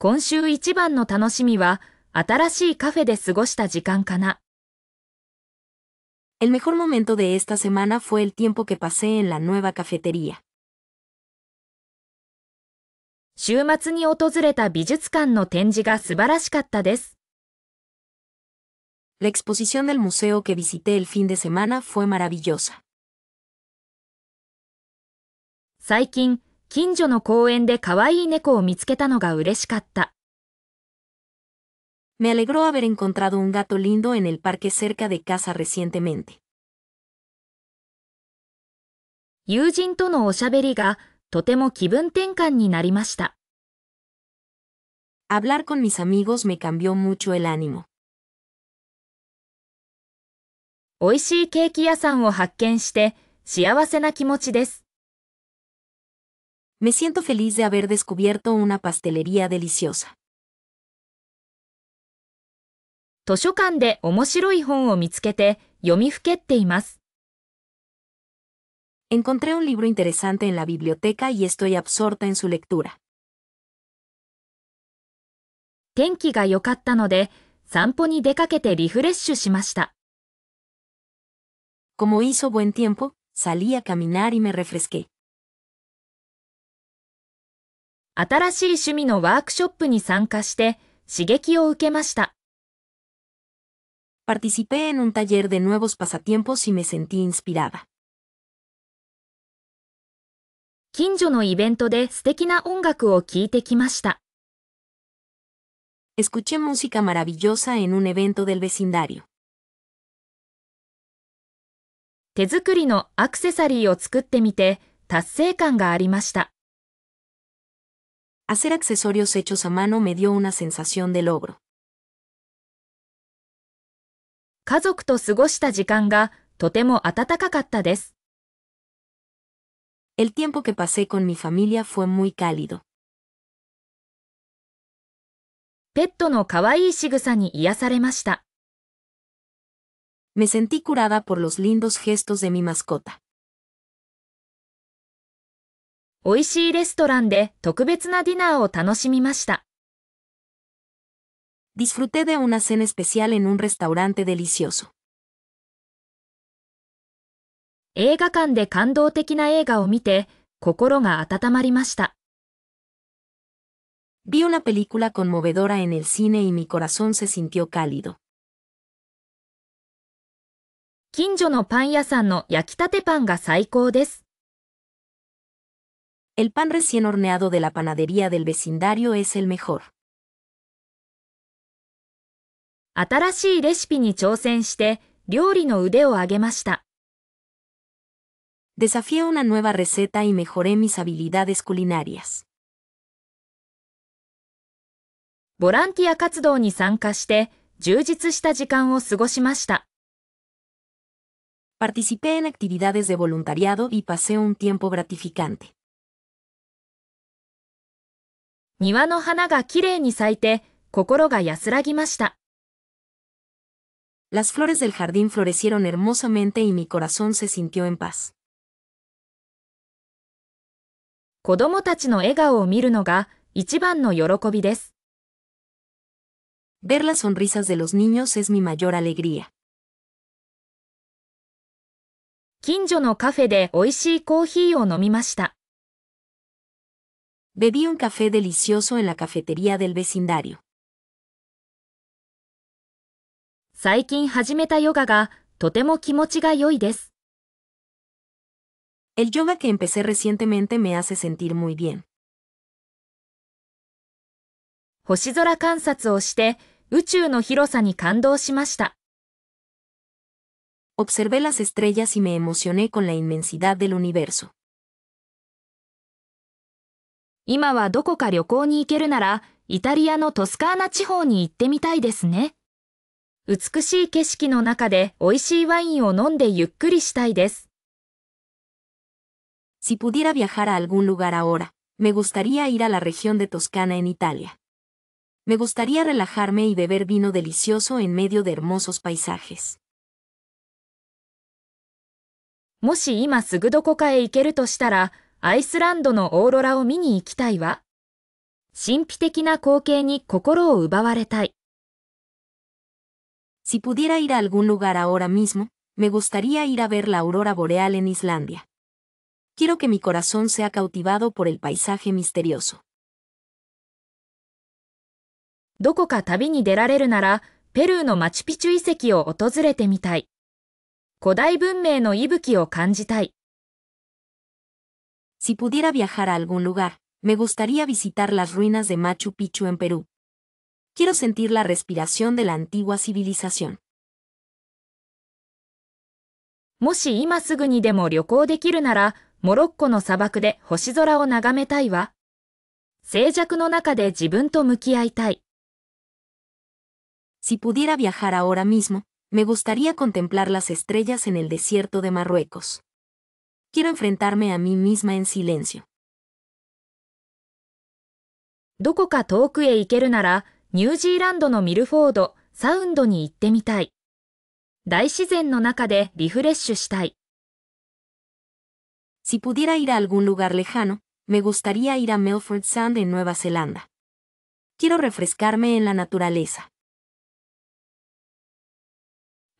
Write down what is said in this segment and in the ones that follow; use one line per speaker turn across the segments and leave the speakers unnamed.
今週一番の楽しみは、新しいカフェで過ごした時間かな。
El mejor momento de esta semana fue el tiempo que pasé en la nueva cafetería.
週末に訪れた美術館の展示が素晴らしかったです。
La exposición del museo que visité el fin de semana fue maravillosa.
最近、近所の公園で可愛い猫を見つけたのが嬉しかった。
Me alegró haber encontrado un gato lindo en el parque cerca de casa recientemente.
友人とのおしゃべりがとても気分転換になりました。
Hablar con mis amigos me cambió mucho el ánimo.
おいしいケーキ屋さんを発見して幸せな気持ちです。
Me siento feliz de haber descubierto una pastelería deliciosa.
図書館で面白い本を見つけて読みふけっています。
Encontré un libro interesante en la biblioteca y estoy absorta en su lectura.
天気が良かったので散歩に出かけてリフレッシュしました。
Como hizo buen tiempo, salí a caminar y me refresqué.
新しい趣味のワークショップに参加して刺激を受けました。
Participé en un taller de nuevos pasatiempos y me sentí inspirada.
近所のイベントで素敵な音楽を聴いてきました。
Escuché música maravillosa en un evento del vecindario.
手作りのアクセサリーを作ってみて達成感がありました。
Hacer accesorios hechos a mano me dio una sensación de logro.
家族と過ごした時間がとても温かかったです。
El tiempo que pasé con mi familia fue muy cálido.
ペットの可愛い仕草に癒されました。
Me sentí curada por los lindos gestos de mi mascota.
おいしいレストランで特別なディナーを楽しみました。
Disfruté de una cena especial en un restaurante delicioso.
映画館で感動的な映画を見て心が温まりました。
Vi una película conmovedora en el cine y mi corazón se sintió cálido.
近所のパン屋さんの焼きたてパンが最高です。
El pan recién horneado de la panadería del vecindario es el mejor.
新しいレシピに挑戦して料理の腕を上げました。
Desafié una nueva receta y mejoré mis habilidades culinarias.
ボランティア活動に参加して充実した時間を過ごしました。
Participé en actividades de voluntariado y pasé un tiempo gratificante.
庭の花がきれいに咲いて心が安らぎました。
Las flores del jardín florecieron hermosamente y mi corazón se sintió en paz.
子供たちの笑顔を見るのが一番の喜びです。
Ver las sonrisas de los niños es mi mayor alegría.
近所のカフェで美味しいコーヒーを飲みました。
Bebí un café delicioso en la cafetería del vecindario.
最近始めたヨガがとても気持ちが良いです。
El yoga que empecé recientemente me hace sentir muy bien.
星空観察をして宇宙の広さに感動しました。
Observé las estrellas y me emocioné con la inmensidad del universo.
今はどこか旅行に行けるならイタリアのトスカーナ地方に行ってみたいですね。美しい景色の中で美味しいワインを飲んでゆっくりしたいです。
Si pudiera viajar a algún lugar ahora, me gustaría ir a la región de Toscana en Italia. Me gustaría relajarme y beber vino delicioso en medio de hermosos paisajes.
もし今すぐどこかへ行けるとしたら、アイスランドのオーロラを見に行きたいわ。神秘的な光景に心を奪われたい。
Si pudiera ir a algún lugar ahora mismo, me gustaría ir a ver la aurora boreal en Islandia. Quiero que mi corazón sea cautivado por el paisaje misterioso.
どこか旅に出られるなら、ペルーのマチュピチュ遺跡を訪れてみたい。古代文明の息吹を感じたい。
Si pudiera viajar a algún lugar, me gustaría visitar las ruinas de Machu Picchu en Perú. Quiero sentir la respiración de la antigua civilización.
もし今すぐにでも旅行できるなら、モロッコの砂漠で星空を眺めたいわ。静寂の中で自分と向き合いたい。
Si pudiera viajar ahora mismo, me gustaría contemplar las estrellas en el desierto de Marruecos. Quiero enfrentarme a mí misma en silencio.
どこか遠くへ行けるなら、ニュージーランドのミルフォード、サウンドに行ってみたい。大自然の中でリフレッシュしたい。
Si pudiera ir a algún lugar lejano, me gustaría ir a Milford Sound en Nueva Zelanda. Quiero refrescarme en la naturaleza.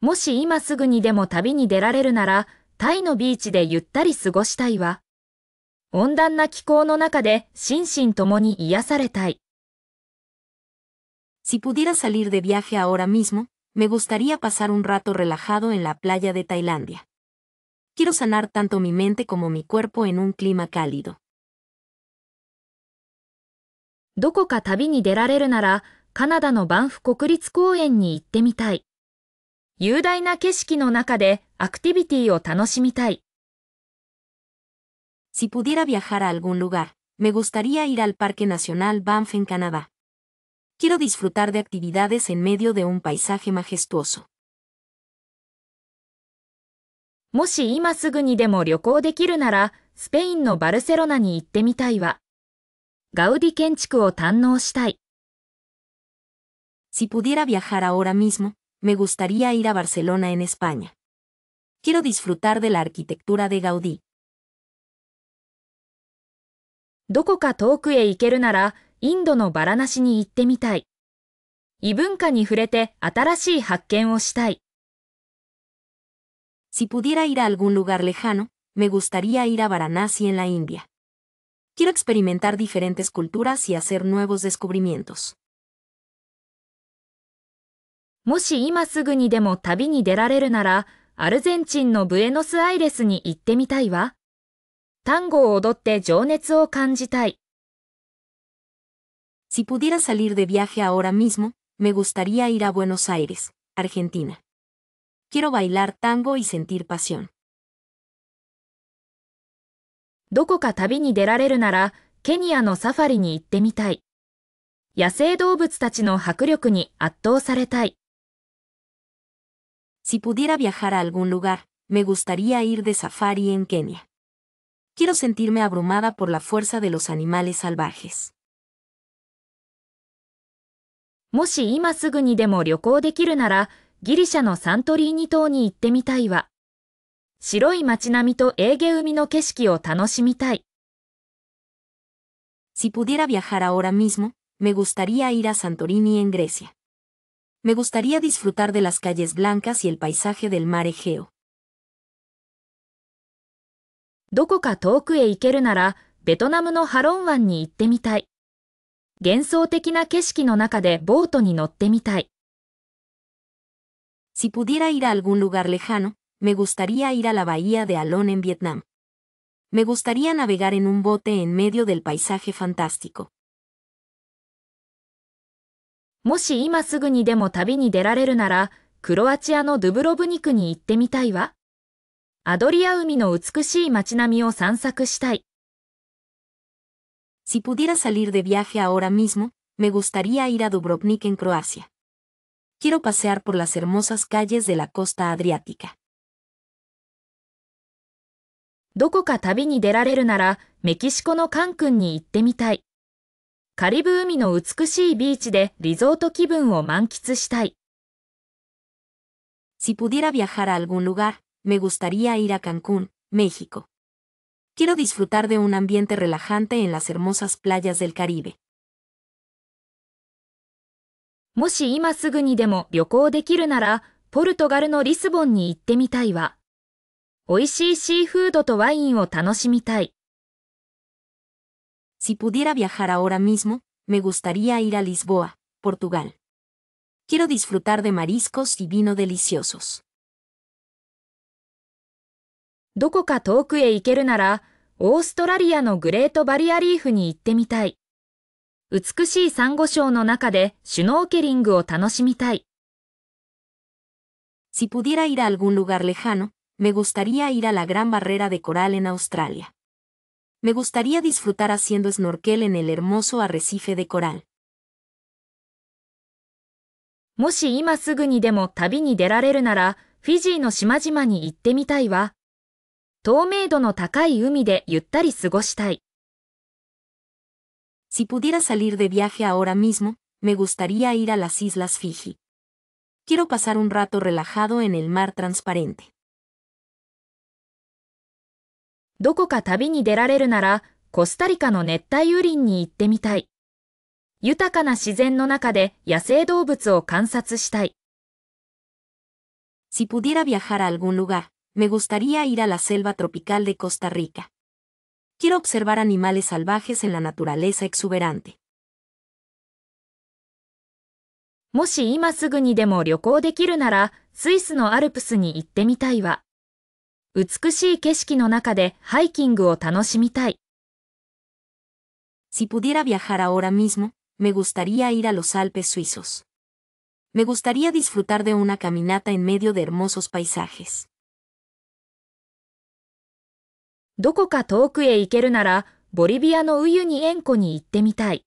もし今すぐにでも旅に出られるなら、タイのビーチでゆったり過ごしたいわ。温暖な気候の中で心身ともに癒されたい。
Si pudiera salir de viaje ahora mismo, me gustaría pasar un rato relajado en la playa de Tailandia. Quiero sanar tanto mi mente como mi cuerpo en un clima cálido.
どこか旅に出られるなら、カナダのバンフ国立公園に行ってみたい。雄大な景色の中でアクティビティを楽しみたい。
Si pudiera viajar a algún lugar, me gustaría ir al Parque Nacional Banff en Canadá. Quiero disfrutar de actividades en medio de un paisaje majestuoso.
もし今すぐにでも旅行できるなら、スペインのバルセロナに行ってみたいわ。ガウディ建築を堪能したい。
Si pudiera viajar ahora mismo, me gustaría ir a Barcelona en España. Quiero disfrutar de la arquitectura de Gaudí.
どこか遠くへ行けるなら、インドのバラナシに行ってみたい。異文化に触れて新しい発見をしたい。
Si pudiera ir a algún lugar lejano, me gustaría ir a Varanasi en la India. Quiero experimentar diferentes culturas y hacer nuevos descubrimientos.
もし今すぐにでも旅に出られるなら、アルゼンチンのブエノスアイレスに行ってみたいわ。タンゴを踊って情熱を感じたい。
Si pudiera salir de viaje ahora mismo, me gustaría ir a Buenos Aires, Argentina. Quiero bailar tango y sentir pasión.
どこか旅に出られるなら、ケニアのサファリに行ってみたい。野生動物たちの迫力に圧倒されたい。
Si pudiera viajar a algún lugar, me gustaría ir de safari en Kenia. Quiero sentirme abrumada por la fuerza de los animales salvajes.
もし今すぐにでも旅行できるなら、ギリシャのサントリーニ島に行ってみたいわ。白い街並みとエーゲ海の景色を楽しみたい。
Si pudiera viajar ahora mismo, me gustaría ir a Santorini en Grecia. Me gustaría disfrutar de las calles blancas y el paisaje del mar Egeo.
どこか遠くへ行けるなら、ベトナムのハロン湾に行ってみたい。幻想的な景色の中でボートに乗ってみたい。
Si pudiera ir a algún lugar lejano, me gustaría ir a la bahía de Alon en Vietnam. Me gustaría navegar en un bote en medio del paisaje fantástico.
もし今すぐにでも旅に出られるなら、クロアチアのドゥブロブニクに行ってみたいわ。アドリア海の美しい街並みを散策したい。
Si pudiera salir de viaje ahora mismo, me gustaría ir a Dubrovnik en Croacia. Quiero pasear por las hermosas calles de la costa adriática.
どこか旅に出られるなら、メキシコのカンクンに行ってみたい。カリブ海の美しいビーチでリゾート気分を満喫したい。
Si pudiera viajar a algún lugar, me gustaría ir a Cancún, México. Quiero disfrutar de un ambiente relajante en las hermosas playas del Caribe.
もし今すぐにでも旅行できるなら、ポルトガルのリスボンに行ってみたいわ。美味しいシーフードとワインを楽しみたい。
Si pudiera viajar ahora mismo, me gustaría ir a Lisboa, Portugal. Quiero disfrutar de mariscos y vino deliciosos.
どこか遠くへ行けるなら、オーストラリアのグレートバリアリーフに行ってみたい。美しいサンゴ礁の中でシュノーケリングを楽しみたい。
Si pudiera ir a algún lugar lejano, me gustaría ir a la Gran Barrera de Coral en Australia. Me gustaría disfrutar haciendo snorkel en el hermoso arrecife de coral.
もし今すぐにでも旅に出られるなら、フィジーの島々に行ってみたいわ。透明度の高い海でゆったり過ごしたい。
Si pudiera salir de viaje ahora mismo, me gustaría ir a las Islas Fiji. Quiero pasar un rato relajado en el mar transparente.
どこか旅に出られるなら、コスタリカの熱帯雨林に行ってみたい。豊かな自然の中で野生動物を観察したい。
Si pudiera viajar a algún lugar, me gustaría ir a la selva tropical de Costa Rica. Quiero observar animales salvajes en la naturaleza exuberante.
もし今すぐにでも旅行できるなら、スイスのアルプスに行ってみたいわ。美しい景色の中でハイキングを楽しみたい。
Si pudiera viajar ahora mismo, me gustaría ir a los Alpes suizos. Me gustaría disfrutar de una caminata en medio de hermosos paisajes.
どこか遠くへ行けるなら、ボリビアのウユニ塩湖に行ってみたい。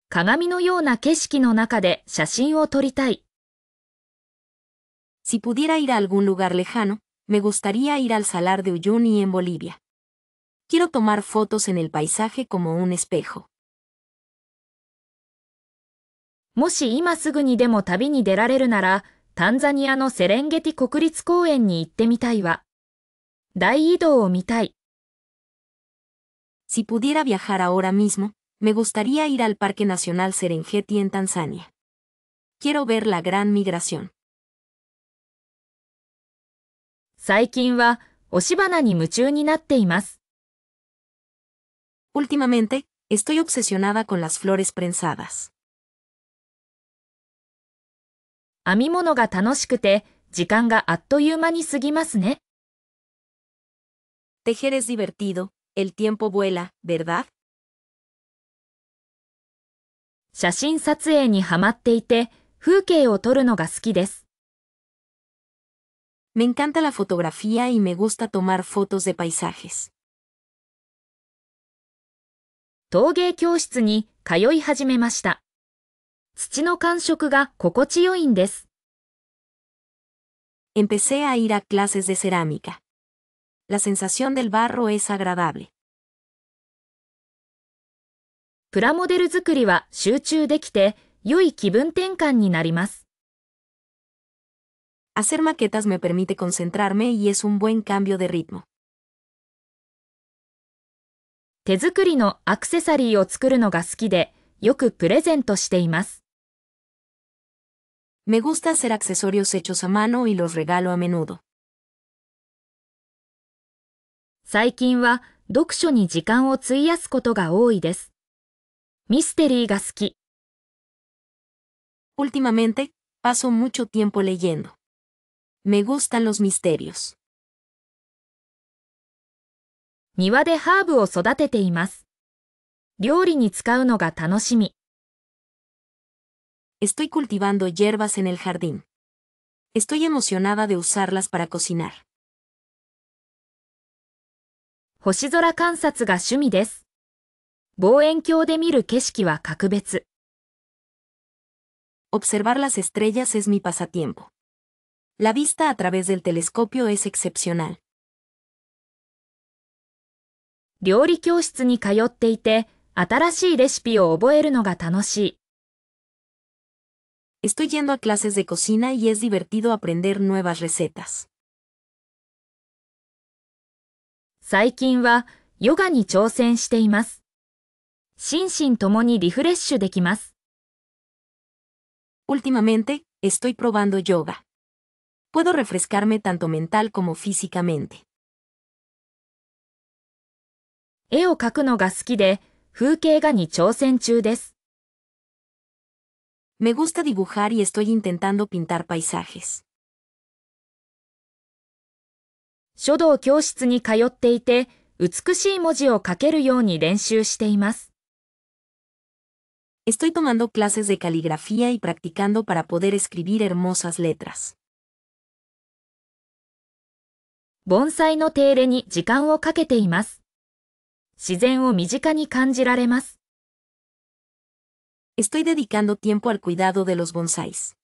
鏡のような景色の中で写真を撮りたい。
Si pudiera ir a algún lugar lejano, me gustaría ir al Salar de Uyuni en Bolivia. Quiero tomar fotos en el paisaje como un espejo.
もし今すぐにでも旅に出られるなら、タンザニアのセレンゲティ国立公園に行ってみたいわ。大移動を見たい。
Si pudiera viajar ahora mismo, me gustaría ir al Parque Nacional Serengeti en Tanzania. Quiero ver la gran migración.
最近は押し花に夢中になっています。
Últimamente, estoy obsesionada con las flores prensadas.
編み物が楽しくて、時間があっという間に過ぎますね。
Tejer es divertido, el tiempo vuela, ¿verdad?
写真撮影にハマっていて、風景を撮るのが好きです。
Me encanta la fotografía y me gusta tomar fotos de paisajes.
陶芸教室に通い始めました。土の感触が心地よいんです。
Empecé a ir a clases de cerámica. La sensación del barro es agradable.
プラモデル作りは集中できて、良い気分転換になります。
Hacer maquetas me permite concentrarme y es un buen cambio de ritmo.
手作りのアクセサリーを作るのが好きで、よくプレゼントしています。
Me gusta hacer accesorios hechos a mano y los regalo a menudo.
最近は読書に時間を費やすことが多いです。ミステリーが好き。
Últimamente, paso mucho tiempo leyendo. Me gustan los misterios.
庭でハーブを育てています。料理に使うのが楽しみ。
Estoy cultivando hierbas en el jardín. Estoy emocionada de usarlas para cocinar.
星空観察が趣味です。望遠鏡で見る景色は格別。
Observar las estrellas es mi pasatiempo. La vista a través del telescopio es excepcional.
料理教室に通っていて、新しいレシピを覚えるのが楽しい。
Estoy yendo a clases de cocina y es divertido aprender nuevas recetas.
最近はヨガに挑戦しています。心身ともにリフレッシュできます。
Últimamente, estoy probando yoga. Puedo refrescarme tanto mental como físicamente.
絵を描くのが好きで、風景画に挑戦中です。
Me gusta dibujar y estoy intentando pintar paisajes.
書道教室に通っていて、美しい文字を書けるように練習しています。
Estoy tomando clases de caligrafía y practicando para poder escribir hermosas letras.
盆栽の手入れに時間をかけています。自然を身近に感じられます。
Estoy dedicando tiempo al cuidado de los bonsáis.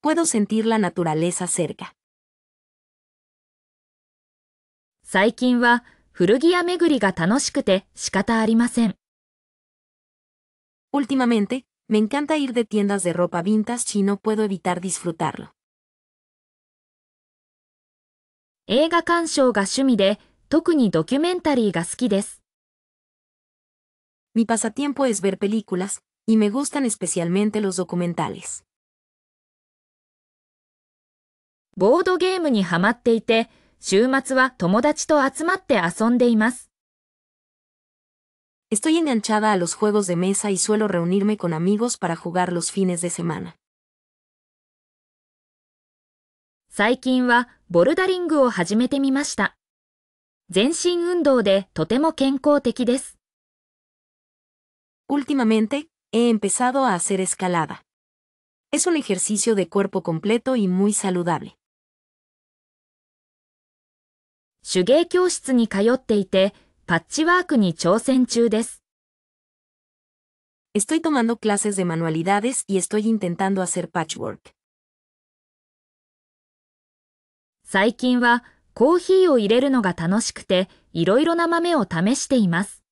Puedo sentir la naturaleza cerca.
最近は古着屋巡りが楽しくて仕方ありません。
Últimamente, me encanta ir de tiendas de ropa vintage y no puedo evitar disfrutarlo.
映画鑑賞が趣味で、特にドキュメンタリーが好きです。
Mi pasatiempo es ver películas, y me gustan especialmente los documentales.
ボードゲームにハマっていて、週末は友達と集まって遊んでいます。
Estoy enganchada a los juegos de mesa y suelo reunirme con amigos para jugar los fines de semana.
最近はボルダリングを始めてみました。全身運動でとても健康的です。
Últimamente, he empezado a hacer escalada. Es un ejercicio de cuerpo completo y muy saludable.
手芸教室に通っていて、パッチワークに挑戦中です。
Estoy tomando clases de manualidades y estoy intentando hacer patchwork.
最近はコーヒーを入れるのが楽しくて、いろいろな豆を試しています。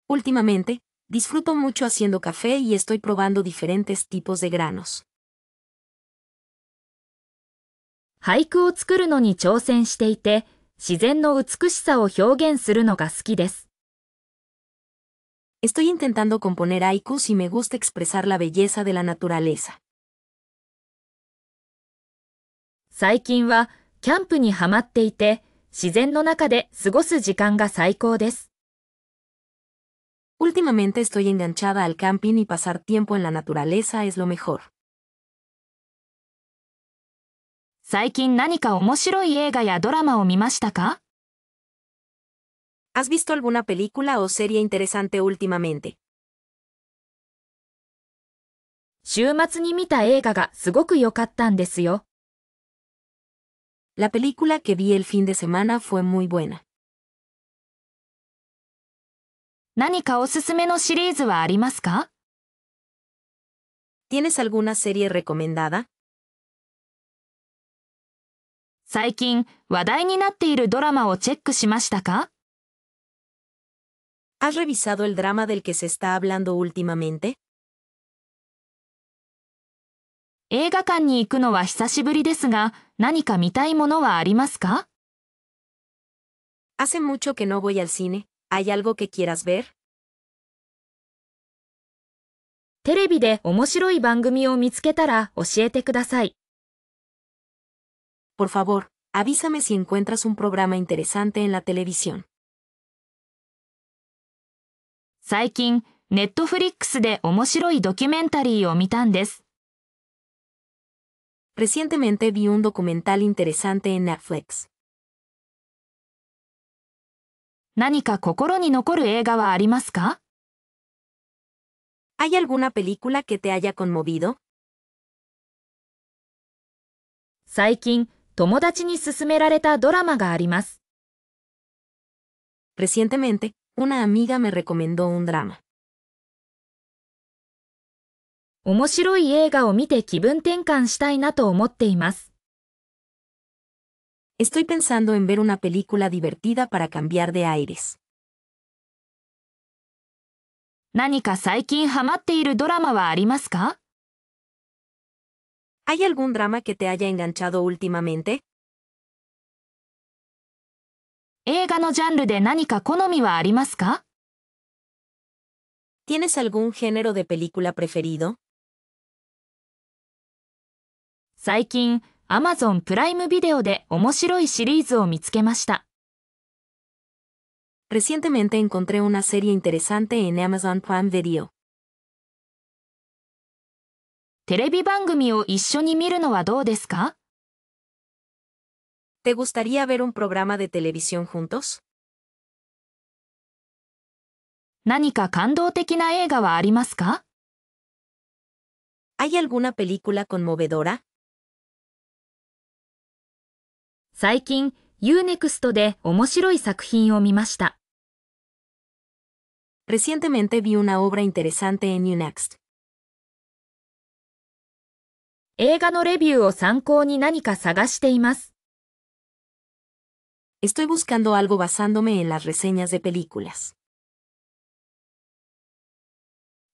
Últimamente, disfruto mucho haciendo café y estoy probando diferentes tipos de granos.
俳句を作るのに挑戦していて、自然の美しさを表現するのが好きです。
Estoy intentando componer haikus y me gusta expresar la belleza de la naturaleza.
最近はキャンプにハマっていて、自然の中で過ごす時間が最高です。
Últimamente estoy enganchada al camping y pasar tiempo en la naturaleza es lo mejor.
最近何か面白い映画やドラマを見ましたか？
¿Has visto alguna película o serie interesante últimamente?
週末に見た映画がすごく良かったんですよ。
La película que vi el fin de semana fue muy buena.
何かおすすめのシリーズはありますか？
¿Tienes alguna serie recomendada?
最近話題になっているドラマをチェックしましたか？
¿Has revisado el drama del que se está hablando últimamente?
映画館に行くのは久しぶりですが、何か見たいものはありますか？
Hace mucho que no voy al cine. ¿Hay algo que quieras ver?
テレビで面白い番組を見つけたら教えてください。
Por favor, avísame si encuentras un programa interesante en la televisión.
最近、ネットフリックスで面白いドキュメンタリーを見たんです。
Recientemente vi un documental interesante en Netflix.
何か心に残る映画はありますか？
¿Hay alguna película que te haya conmovido?
最近、友達に勧められたドラマがあります。
Recientemente, una amiga me recomendó un drama.
面白い映画を見て気分転換したいなと思っています。
Estoy pensando en ver una película divertida para cambiar de aires.
何か最近ハマっているドラマはありますか？
¿Hay algún drama que te haya enganchado últimamente?
映画のジャンルで何か好みはありますか？
¿Tienes algún género de película preferido?
最近、Amazon プライムビデオで面白いシリーズを見つけました。
Recientemente encontré una serie interesante en Amazon Prime Video.
テレビ番組を一緒に見るのはどうですか？
¿Te gustaría ver un programa de televisión juntos?
何か感動的な映画はありますか？
¿Hay alguna película conmovedora?
最近、Unext で面白い作品を見ました。
Recientemente vi una obra interesante en Unext.
映画のレビューを参考に何か探しています。
Estoy buscando algo basándome en las reseñas de películas.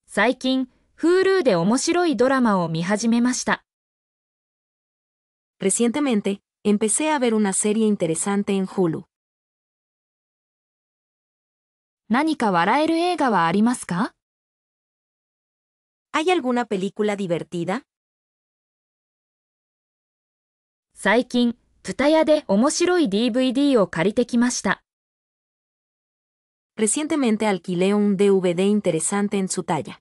最近、Hulu で面白いドラマを見始めました。
Recientemente, empecé a ver una serie interesante en Hulu.
何か笑える映画はありますか？
¿Hay alguna película divertida?
最近、TSUTAYA 屋で面白い DVD を借りてきました。
Recientemente alquilé un DVD interesante en Tsutaya.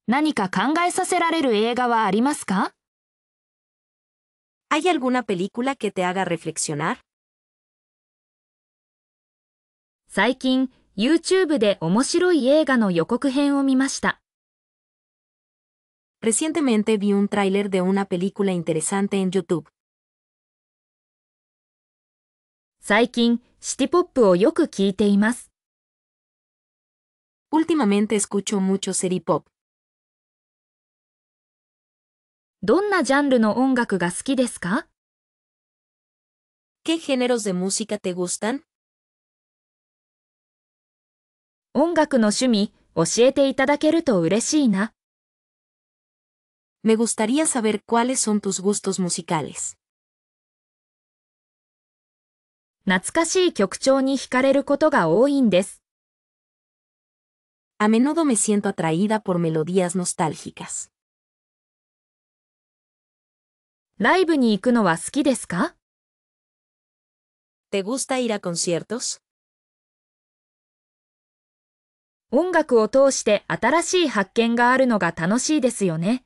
何か考えさせられる映画はありますか？
¿Hay alguna película que te haga reflexionar?
最近、YouTube で面白い映画の予告編を見ました。
Recientemente vi un tráiler de una película interesante en YouTube.
最近、シティポップをよく聞いています。
Últimamente escucho mucho city pop.
どんなジャンルの音楽が好きですか？
¿Qué géneros de música te gustan?
音楽の趣味、教えていただけると嬉しいな。
Me gustaría saber cuáles son tus gustos musicales.
懐かしい曲調に惹かれることが多いんです。
A menudo me siento atraída por melodías nostálgicas.
ライブに行くのは好きですか？
¿Te gusta ir a conciertos?
音楽を通して新しい発見があるのが楽しいですよね。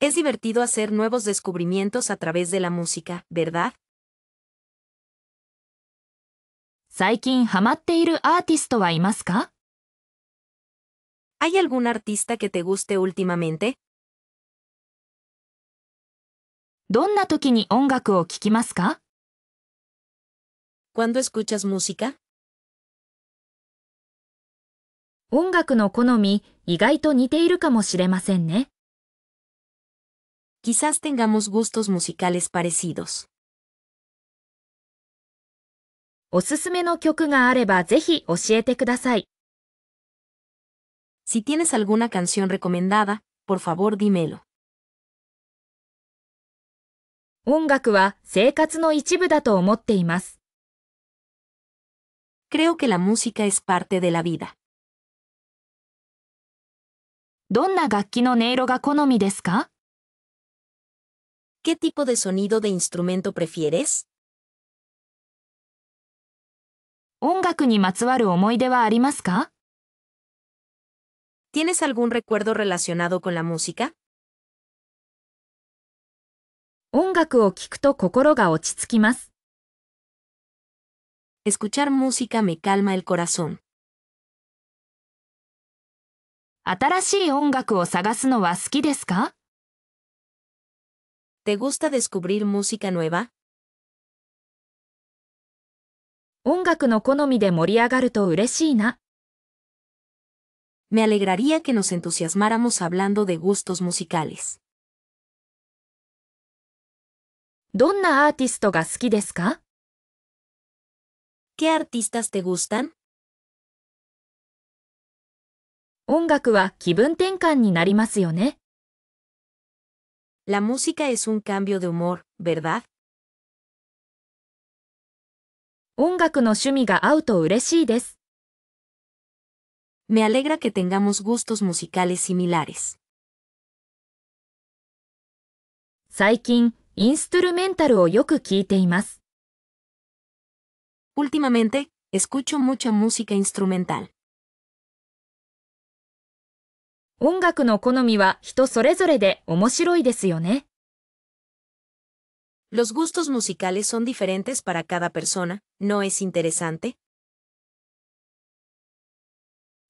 Es divertido hacer nuevos descubrimientos a través de la música, ¿verdad?
最近ハマっているアーティストはいますか？
¿Hay algún artista que te guste últimamente?
どんな時に音楽を聴きますか？
¿Cuándo escuchas música?
音楽の好み、意外と似ているかもしれませんね。
Quizás tengamos gustos musicales parecidos.
おすすめの曲があればぜひ教えてください。
Si tienes alguna canción recomendada, por favor dímelo.
音楽は生活の一部だと思っています。
Creo que la música es parte de la vida.
どんな楽器の音色が好みですか？
¿Qué tipo de sonido de instrumento prefieres?
音楽にまつわる思い出はありますか？
¿Tienes algún recuerdo relacionado con la música?
音楽を聴くと心が落ち着きます。
Escuchar música me calma el corazón.
新しい音楽を探すのは好きですか？
¿Te gusta descubrir música nueva?
音楽の好みで盛り上がると嬉しいな。
Me alegraría que nos entusiasmáramos hablando de gustos musicales.
どんなアーティストが好きですか？
¿Qué artistas te gustan?
音楽は気分転換になりますよね。
La música es un cambio de humor, ¿verdad?
音楽の趣味が合うと嬉しいです。
Me alegra que tengamos gustos musicales similares.
最近、インストゥルメンタルをよく聞いています。
Últimamente, escucho mucha música instrumental.
音楽の好みは人それぞれで面白いですよね。
Los gustos musicales son diferentes para cada persona, ¿no es interesante?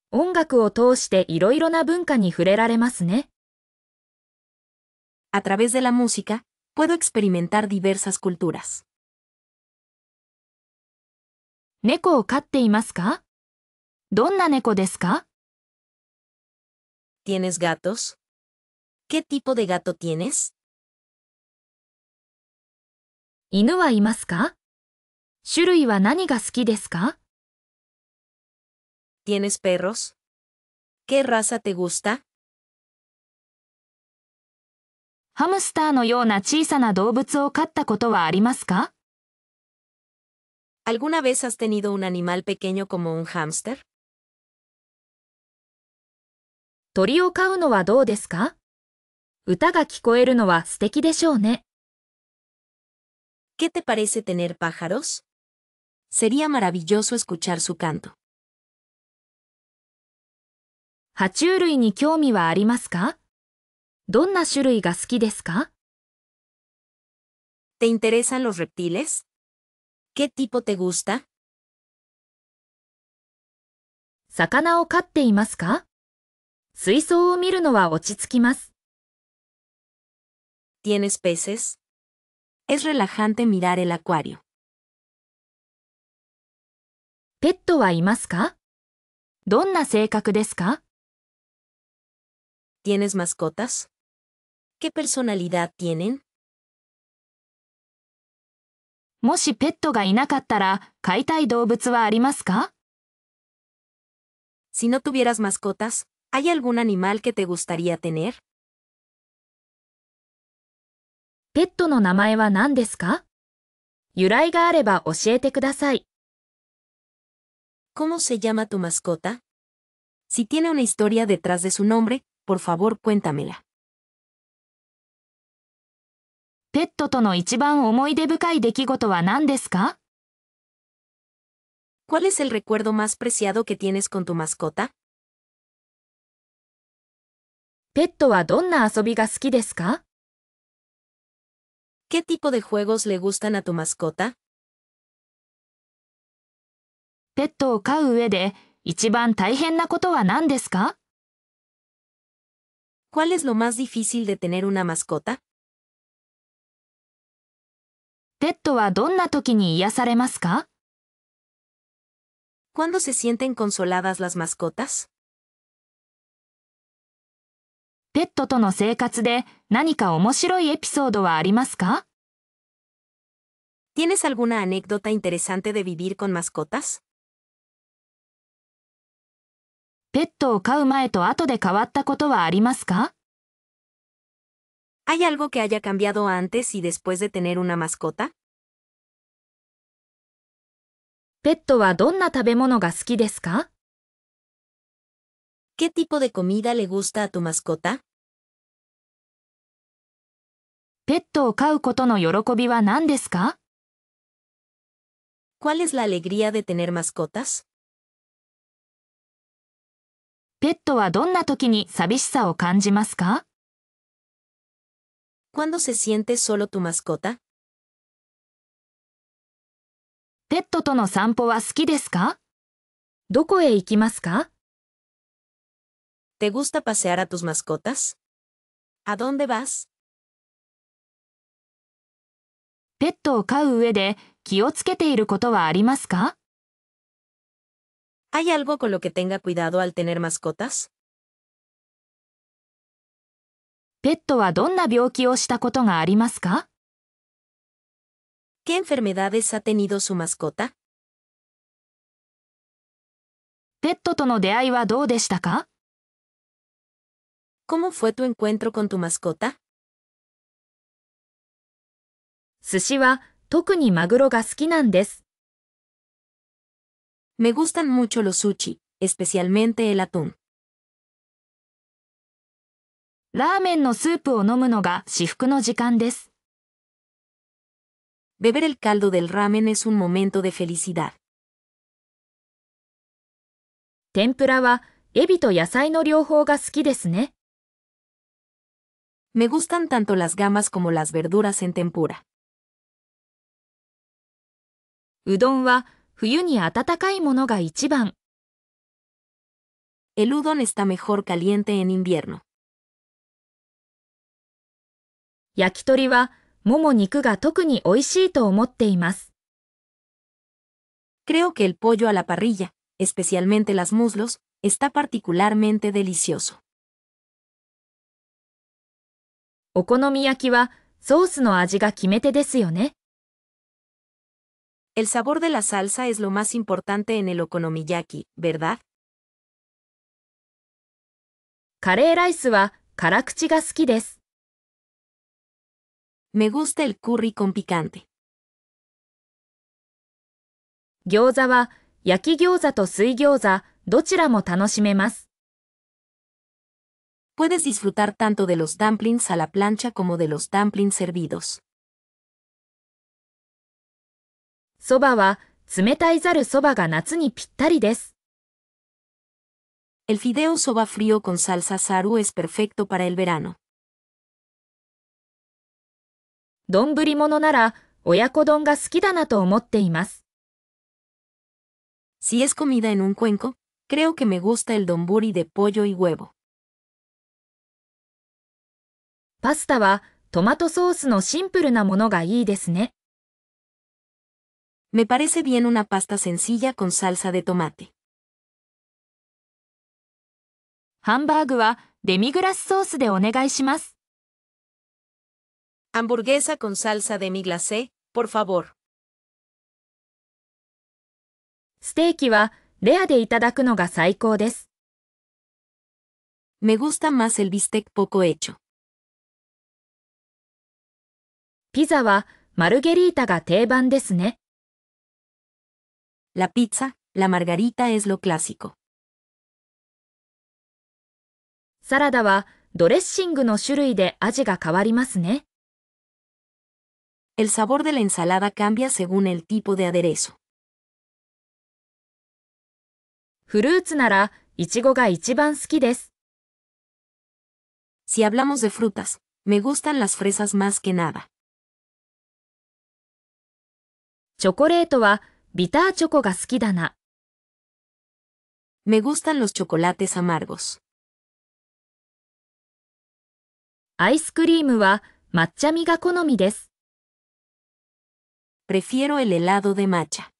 音楽を通していろいろな文化に触れられますね。
A través de la música, puedo experimentar diversas culturas.
猫を飼っていますか？どんな猫ですか？
¿Tienes gatos? ¿Qué tipo de gato tienes?
犬はいますか？種類は何が好きですか？
¿Tienes perros? ¿Qué raza te gusta?
ハムスターのような小さな動物を飼ったことはありますか？
¿Alguna vez has tenido un animal pequeño como un hámster?
鳥を飼うのはどうですか？歌が聞こえるのは素敵でしょうね。
¿Qué te parece tener pájaros? Sería maravilloso escuchar su canto.
爬虫類に興味はありますか？どんな種類が好きですか？
¿Te interesan los reptiles? ¿Qué tipo te gusta?
魚を飼っていますか？水槽を見るのは落ち着きます。
¿Tienes peces? Es relajante mirar el acuario.
ペットはいますか？どんな性格ですか？
¿Tienes mascotas? ¿Qué personalidad tienen?
もしペットがいなかったら飼いたい動物はありますか？
Si no tuvieras mascotas, ¿hay algún animal que te gustaría tener?
ペットの名前は何ですか？由来があれば教えてください。
¿Cómo se llama tu mascota? Si tiene una historia detrás de su nombre, por favor cuéntamela.
ペットとの一番思い出深い出来事は何ですか？
¿Cuál es el recuerdo más preciado que tienes con tu mascota?
ペットはどんな遊びが好きですか？
¿Qué tipo de juegos le gustan a tu mascota?
ペットを飼う上で一番大変なことは何ですか？
¿Cuál es lo más difícil de tener una mascota?
ペットはどんな時に癒されますか？
¿Cuándo se sienten consoladas las mascotas?
ペットとの生活で何か面白いエピソードはありますか？
¿Tienes alguna anécdota interesante de vivir con mascotas?
ペットを飼う前と後で変わったことはありますか？
¿Hay algo que haya cambiado antes y después de tener una mascota?
ペットはどんな食べ物が好きですか？
¿Qué tipo de comida le gusta a tu mascota?
ペットを飼うことの喜びは何ですか？
¿Cuál es la alegría de tener mascotas?
ペットはどんな時に寂しさを感じますか？
¿Cuándo se siente solo tu mascota?
ペットとの散歩は好きですか？どこへ行きますか？
¿Te gusta pasear a tus mascotas? ¿A dónde vas?
ペットを飼う上で気をつけていることはありますか？
¿Hay algo con lo que tenga cuidado al tener mascotas?
ペットはどんな病気をしたことがありますか？
¿Qué enfermedades ha tenido su mascota?
ペットとの出会いはどうでしたか？
¿Cómo fue tu encuentro con tu mascota?
寿司は特にマグロが好きなんです。
Me gustan mucho los sushi, especialmente el atún.
ラーメンのスープを飲むのが至福の時間です。
Beber el caldo del ramen es un momento de felicidad.
天ぷらはエビと野菜の両方が好きですね。
Me gustan tanto las gambas como las verduras en tempura.
うどんは冬に温かいものが一番。
El udon está mejor caliente en invierno.
焼き鳥はもも肉が特に美味しいと思っています。
Creo que el pollo a la parrilla, especialmente las muslos, está particularmente delicioso.
お好み焼きはソースの味が決め手ですよね。
El sabor de la salsa es lo más importante en el okonomiyaki, ¿verdad?
カレーライスは辛口が好きです。
Me gusta el curry con picante.
餃子は焼き餃子と水餃子どちらも楽しめます。
Puedes disfrutar tanto de los dumplings a la plancha como de los dumplings servidos.
そばは冷たいざるそばが夏にぴったりです。
El fideo soba frío con salsa saru es perfecto para el verano.
丼物なら親子丼が好きだなと思っています。
Si es comida en un cuenco, creo que me gusta el donburi de pollo y huevo.
パスタはトマトソースのシンプルなものがいいですね。
Me parece bien una pasta sencilla con salsa de tomate.
ハンバーグはデミグラスソースでお願いします。
Hamburguesa con salsa demi glacé, por favor.
ステーキはレアでいただくのが最高です。
Me gusta más el bistec poco hecho.
ピザはマルゲリータが定番ですね。
La pizza, la margarita es lo clásico.
サラダはドレッシングの種類で味が変わりますね。
El sabor de la ensalada cambia según el tipo de aderezo.
フルーツならイチゴが一番好きです。
Si hablamos de frutas, me gustan las fresas más que nada.
チョコレートはビターチョコが好きだな。
Me gustan los chocolates amargos.
アイスクリームは抹茶味が好みです。
Prefiero el helado de matcha.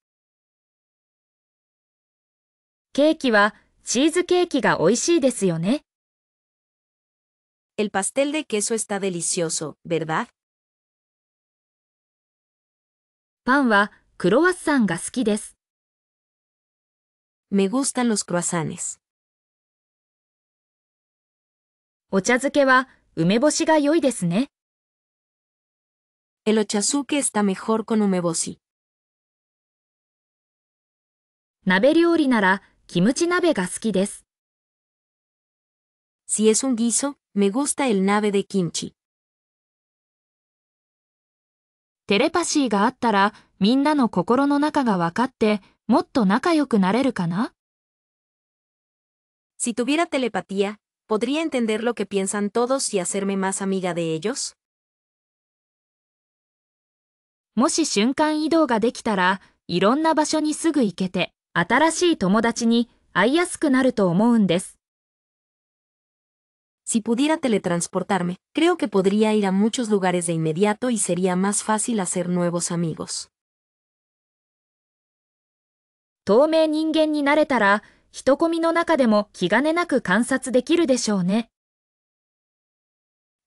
ケーキはチーズケーキが美味しいですよね。
El pastel de queso está delicioso, ¿verdad?
パンはクロワッサンが好きです。
Me gustan los croissants.
お茶漬けは梅干しが良いですね。
El ochazuke está mejor con umeboshi.
鍋料理ならキムチ鍋が好きです。
Si es un guiso, me gusta el nabe de kimchi.
テレパシーがあったらみんなの心の中が分かってもっと仲良くなれるかな？
Si tuviera telepatía, ¿podría entender lo que piensan todos y hacerme más amiga de ellos?
もし瞬間移動ができたらいろんな場所にすぐ行けて新しい友達に会いやすくなると思うんです。
Si pudiera teletransportarme, creo que podría ir a muchos lugares de inmediato y sería más fácil hacer nuevos amigos.
透明人間になれたら人混みの中でも気兼ねなく観察できるでしょうね。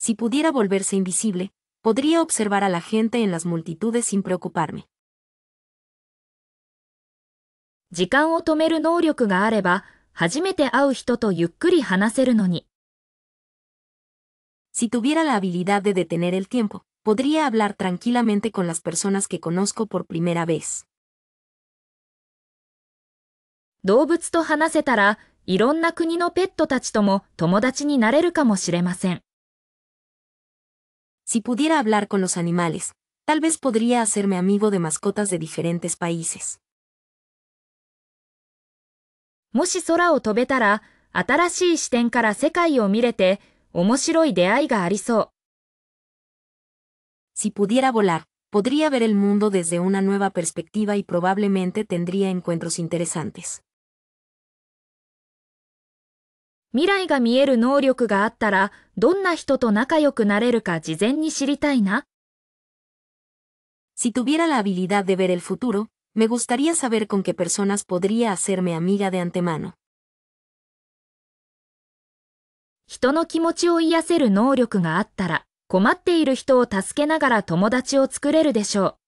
Si pudiera volverse invisible, podría observar a la gente en las multitudes sin preocuparme.
時間を止める能力があれば初めて会う人とゆっくり話せるのに。
Si tuviera la habilidad de detener el tiempo, podría hablar tranquilamente con las personas que conozco por primera vez.
動物と話せたらいろんな国のペットたちとも友達になれるかもしれません。
Si pudiera hablar con los animales, tal vez podría hacerme amigo de mascotas de diferentes países.
もし空を飛べたら、新しい視点から世界を見れて、面白い出会いがありそう。
Si pudiera volar, podría ver el mundo desde una nueva perspectiva y probablemente tendría encuentros interesantes.
未来が見える能力があったら、どんな人と仲良くなれるか事前に知りたいな。
Si tuviera la habilidad de ver el futuro, me gustaría saber con qué personas podría hacerme amiga de antemano.
人の気持ちを癒せる能力があったら、困っている人を助けながら友達を作れるでしょう。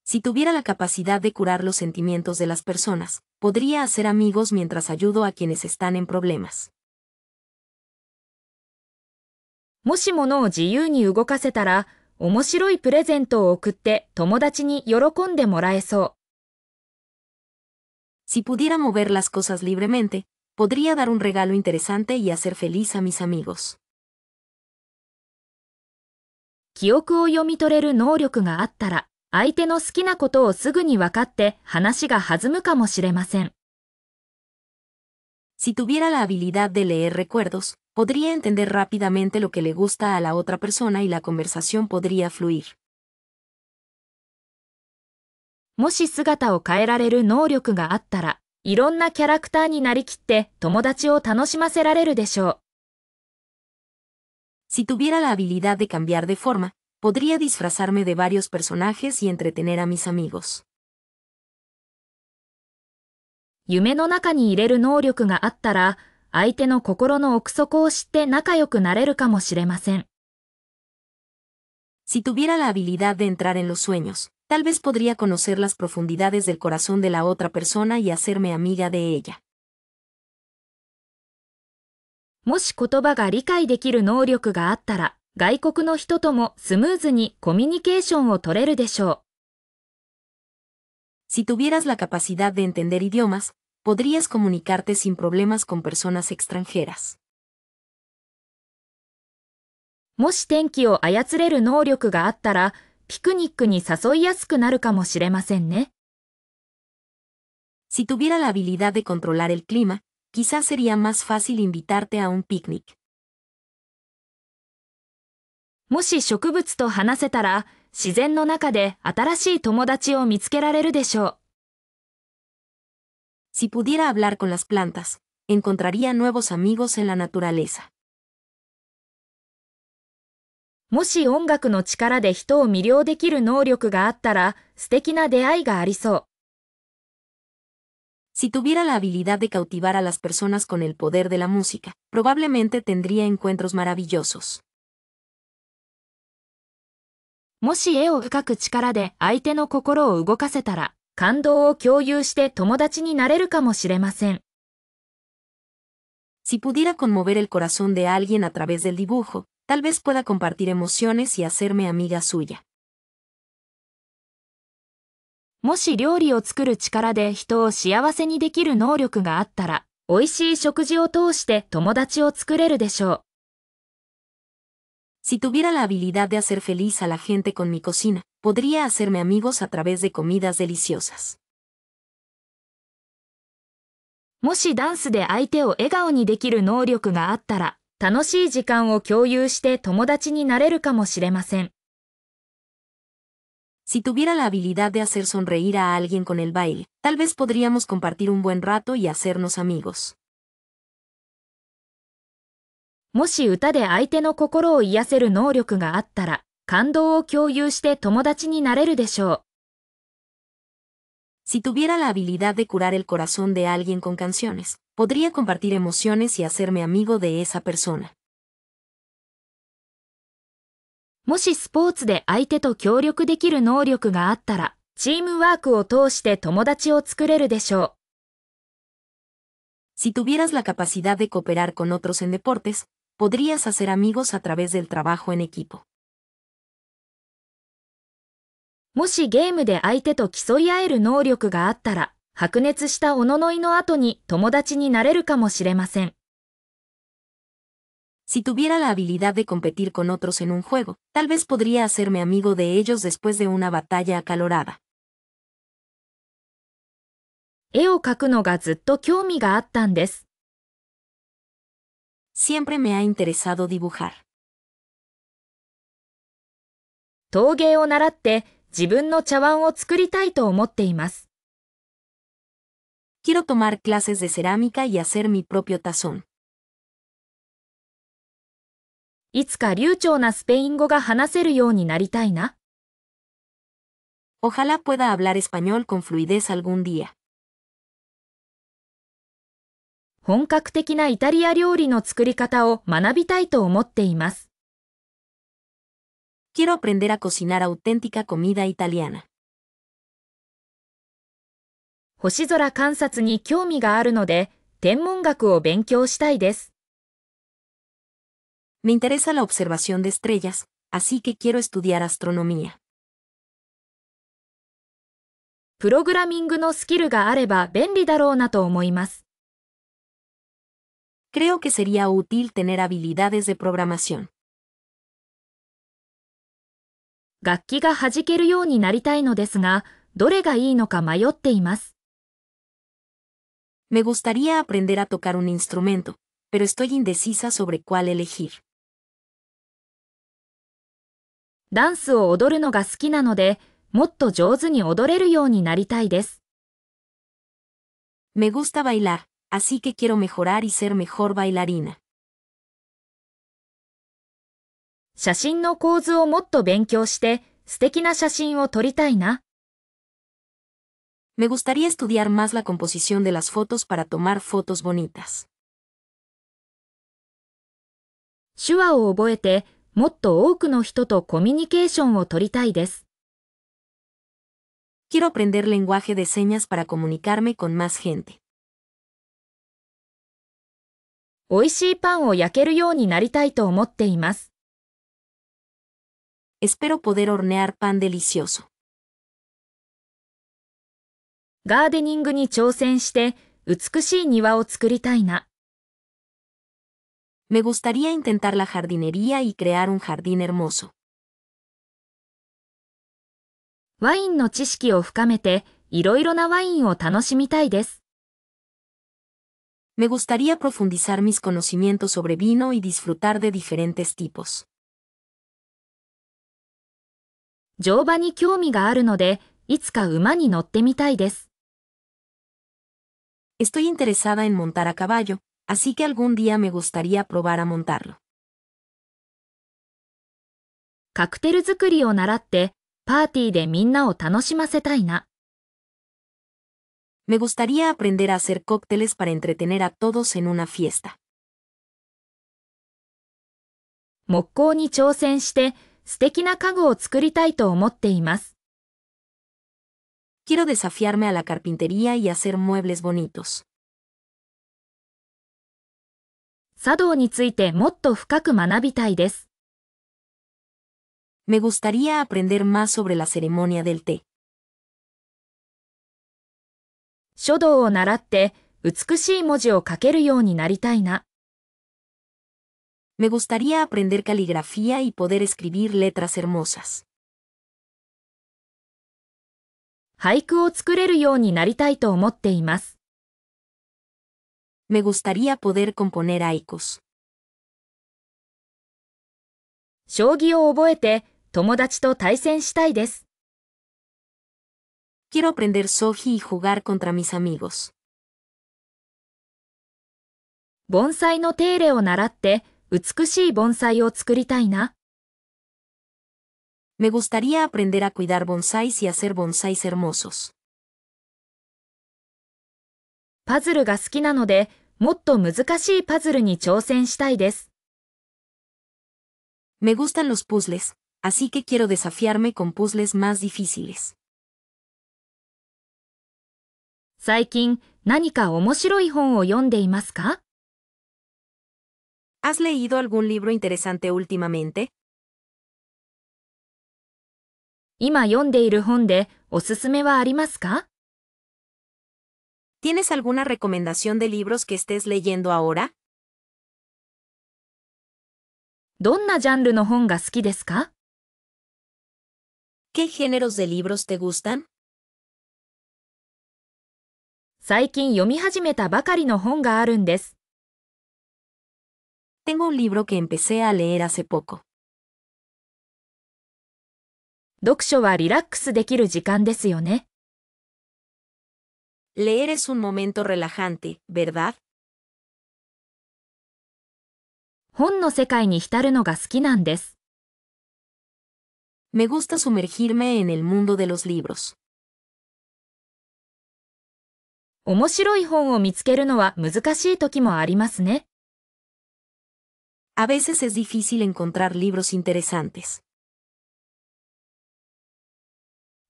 Si tuviera la capacidad de curar los sentimientos de las personas, podría hacer amigos mientras ayudo a quienes están en problemas.
もし物を自由に動かせたら、面白いプレゼントを送って友達に喜んでもらえそう。
Si pudiera mover las cosas libremente, podría dar un regalo interesante y hacer feliz a mis amigos.
記憶を読み取れる能力があったら、相手の好きなことをすぐに分かって話が弾むかもしれません。
Si tuviera la habilidad de leer recuerdos, podría entender rápidamente lo que le gusta a la otra persona y la conversación podría fluir.
もし姿を変えられる能力があったら、いろんなキャラクターになりきって友達を楽しませられるでしょう。
Si tuviera la habilidad de cambiar de forma, podría disfrazarme de varios personajes y entretener a mis amigos.
夢の中に入れる能力があったら、相手の心の奥底を知って仲良くなれるかもしれません。
Si tuviera la habilidad de entrar en los sueños, tal vez podría conocer las profundidades del corazón de la otra persona y hacerme amiga de ella.
もし言葉が理解できる能力があったら、外国の人ともスムーズにコミュニケーションを取れるでしょう。
Si tuvieras la capacidad de entender idiomas, podrías comunicarte sin problemas con personas extranjeras.
もし天気を操れる能力があったら、ピクニックに誘いやすくなるかもしれませんね。
Si tuviera la habilidad de controlar el clima, quizás sería más fácil invitarte a un picnic.
もし植物と話せたら、自然の中で新しい友達を見つけられるでしょう。
Si pudiera hablar con las plantas, encontraría nuevos amigos en la naturaleza.
もし音楽の力で人を魅了できる能力があったら、素敵な出会いがありそう。
Si tuviera la habilidad de cautivar a las personas con el poder de la música, probablemente tendría encuentros maravillosos.
もし絵を描く力で相手の心を動かせたら、感動を共有して友達になれるかもしれません。
Si pudiera conmover el corazón de alguien a través del dibujo, tal vez pueda compartir emociones y hacerme amiga suya.
もし料理を作る力で人を幸せにできる能力があったら、美味しい食事を通して友達を作れるでしょう。
Si tuviera la habilidad de hacer feliz a la gente con mi cocina, podría hacerme amigos a través de comidas deliciosas.
もしダンスで相手を笑顔にできる能力があったら、楽しい時間を共有して友達になれるかもしれません。
Si tuviera la habilidad de hacer sonreír a alguien con el baile, tal vez podríamos compartir un buen rato y hacernos amigos.
もし歌で相手の心を癒せる能力があったら、感動を共有して友達になれるでしょう。
Si tuviera la habilidad de curar el corazón de alguien con canciones, podría compartir emociones y hacerme amigo de esa persona.
もしスポーツで相手と協力できる能力があったら、チームワークを通して友達を作れるでしょう。
Si tuvieras la capacidad de cooperar con otros en deportes, podrías hacer amigos a través del trabajo en equipo.
もしゲームで相手と競い合える能力があったら、白熱したおののいの後に友達になれるかもしれません。
Si tuviera la habilidad de competir con otros en un juego, tal vez podría hacerme amigo de ellos después de una batalla acalorada.
絵を描くのがずっと興味があったんです。
Siempre me ha interesado dibujar.
陶芸を習って自分の茶碗を作りたいと思っています。
Quiero tomar clases de cerámica y hacer mi propio tazón.
いつか流暢なスペイン語が話せるようになりたいな。
Ojalá pueda hablar español con fluidez algún día.
本格的なイタリア料理の作り方を学びたいと思っています。
Quiero aprender a cocinar auténtica comida italiana.
星空観察に興味があるので、天文学を勉強したいです。
Me interesa la observación de estrellas, así que quiero estudiar astronomía.
プログラミングのスキルがあれば便利だろうなと思います。
Creo que sería útil tener habilidades de programación.
楽器が弾けるようになりたいのですが、どれがいいのか迷っています。
Me gustaría aprender a tocar un instrumento, pero estoy indecisa sobre cuál elegir.
ダンスを踊るのが好きなので、もっと上手に踊れるようになりたいです。
Me gusta bailar, así que quiero mejorar y ser mejor bailarina.
写真の構図をもっと勉強して、素敵な写真を撮りたいな。
Me gustaría estudiar más la composición de las fotos para tomar fotos bonitas.
手話を覚えて、もっと多くの人とコミュニケーションを取りたいです。
Quiero aprender lenguaje de señas para comunicarme con más gente.
美味しいパンを焼けるようになりたいと思っています。
Espero poder hornear pan delicioso.
ガーデニングに挑戦して、美しい庭を作りたいな。
Me gustaría intentar la jardinería y crear un jardín hermoso.
ワインの知識を深めて、いろいろなワインを楽しみたいです。
Me gustaría profundizar mis conocimientos sobre vino y disfrutar de diferentes tipos.
乗馬に興味があるので、いつか馬に乗ってみたいです。
Estoy interesada en montar a caballo, así que algún día me gustaría probar a montarlo.
カクテル作りを習って、パーティーでみんなを楽しませたいな。
Me gustaría aprender a hacer cócteles para entretener a todos en una fiesta.
木工に挑戦して、素敵な家具を作りたいと思っています。
Quiero desafiarme a la carpintería y hacer muebles bonitos.
茶道についてもっと深く学びたいです。
Me gustaría aprender más sobre la ceremonia del té.
書道を習って美しい文字を書けるようになりたいな。
Me gustaría aprender caligrafía y poder escribir letras hermosas.
俳句を作れるようになりたいと思っています。
Me gustaría poder componer haikus.
将棋を覚えて友達と対戦したいです。
Quiero aprender soji y jugar contra mis amigos.
盆栽の手入れを習って美しい盆栽を作りたいな。
Me gustaría aprender a cuidar bonsáis y hacer bonsáis hermosos.
パズルが好きなので、もっと難しいパズルに挑戦したいです。
Me gustan los puzzles, así que quiero desafiarme con puzzles más difíciles.
最近、何か面白い本を読んでいますか？
¿Has leído algún libro interesante últimamente?
今読んでいる本でおすすめはありますか？
¿Tienes alguna recomendación de libros que estés leyendo ahora?
どんなジャンルの本が好きですか？
¿Qué géneros de libros te gustan?
最近読み始めたばかりの本があるんです。
Tengo un libro que empecé a leer hace poco.
読書はリラックスできる時間ですよね。
Leer es un momento relajante, ¿verdad?
本の世界に浸るのが好きなんです。
Me gusta sumergirme en el mundo de los libros.
面白い本を見つけるのは難しい時もありますね。
A veces es difícil encontrar libros interesantes.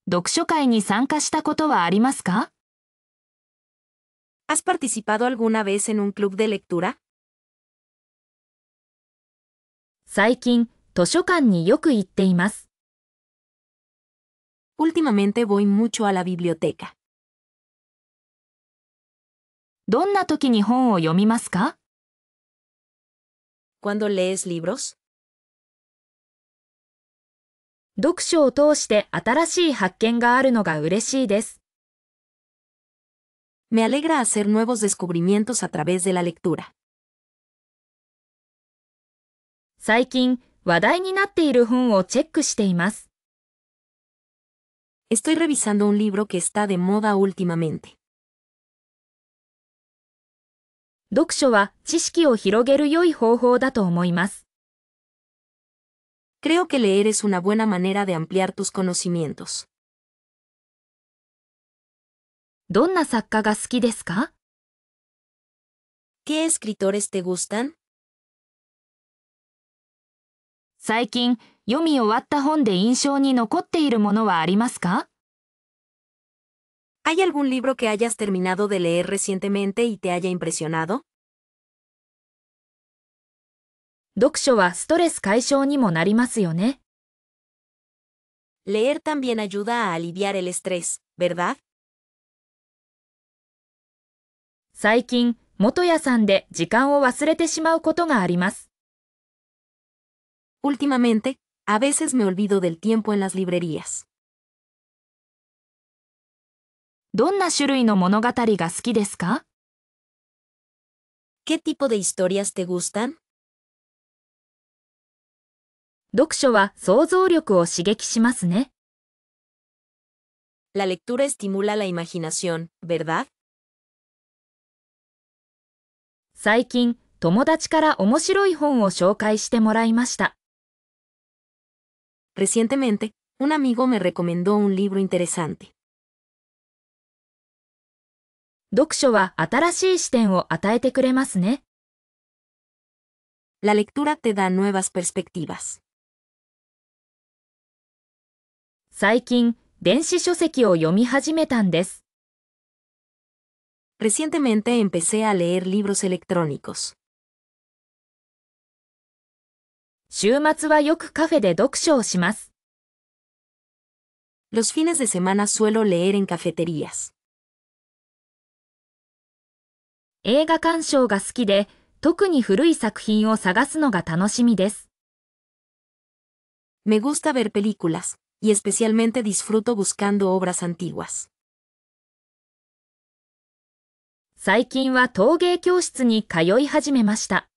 読書会に参加したことはありますか？
¿Has participado alguna vez en un club de lectura?
最近、図書館によく行っています。
Últimamente voy mucho a la biblioteca.
どんな時に本を読みますか？
¿Cuándo lees libros?
読書を通して新しい発見があるのが嬉しいです。
Me alegra hacer nuevos descubrimientos a través de la lectura.
最近、話題になっている本をチェックしています。
Estoy revisando un libro que está de moda últimamente.
読書は知識を広げる良い方法だと思います。
Creo que leer es una buena manera de ampliar tus conocimientos.
どんな作家が好きですか？
¿Qué escritores te gustan?
最近、読み終わった本で印象に残っているものはありますか？
¿Hay algún libro que hayas terminado de leer recientemente y te haya impresionado?
読書はストレス解消にもなりますよね。
Leer también ayuda a aliviar el estrés, ¿verdad?
最近、元屋さんで時間を忘れてしまうことがあります。
Últimamente, a veces me olvido del tiempo en las librerías.
どんな種類の物語が好きですか？
¿Qué tipo de historias te gustan?
読書は想像力を刺激しますね。
La lectura estimula la imaginación, ¿verdad?
最近、友達から面白い本を紹介してもらいました。
Recientemente, un amigo me recomendó un libro interesante.
読書は新しい視点を与えてくれますね。
La lectura te da nuevas perspectivas.
最近、電子書籍を読み始めたんです。
Recientemente empecé a leer libros electrónicos.
週末はよくカフェで読書をします。
Los fines de semana suelo leer en cafeterías.
映画鑑賞が好きで、特に古い作品を探すのが楽しみです。
Me gusta ver películas, y especialmente disfruto buscando obras antiguas.
最近は陶芸教室に通い始めました。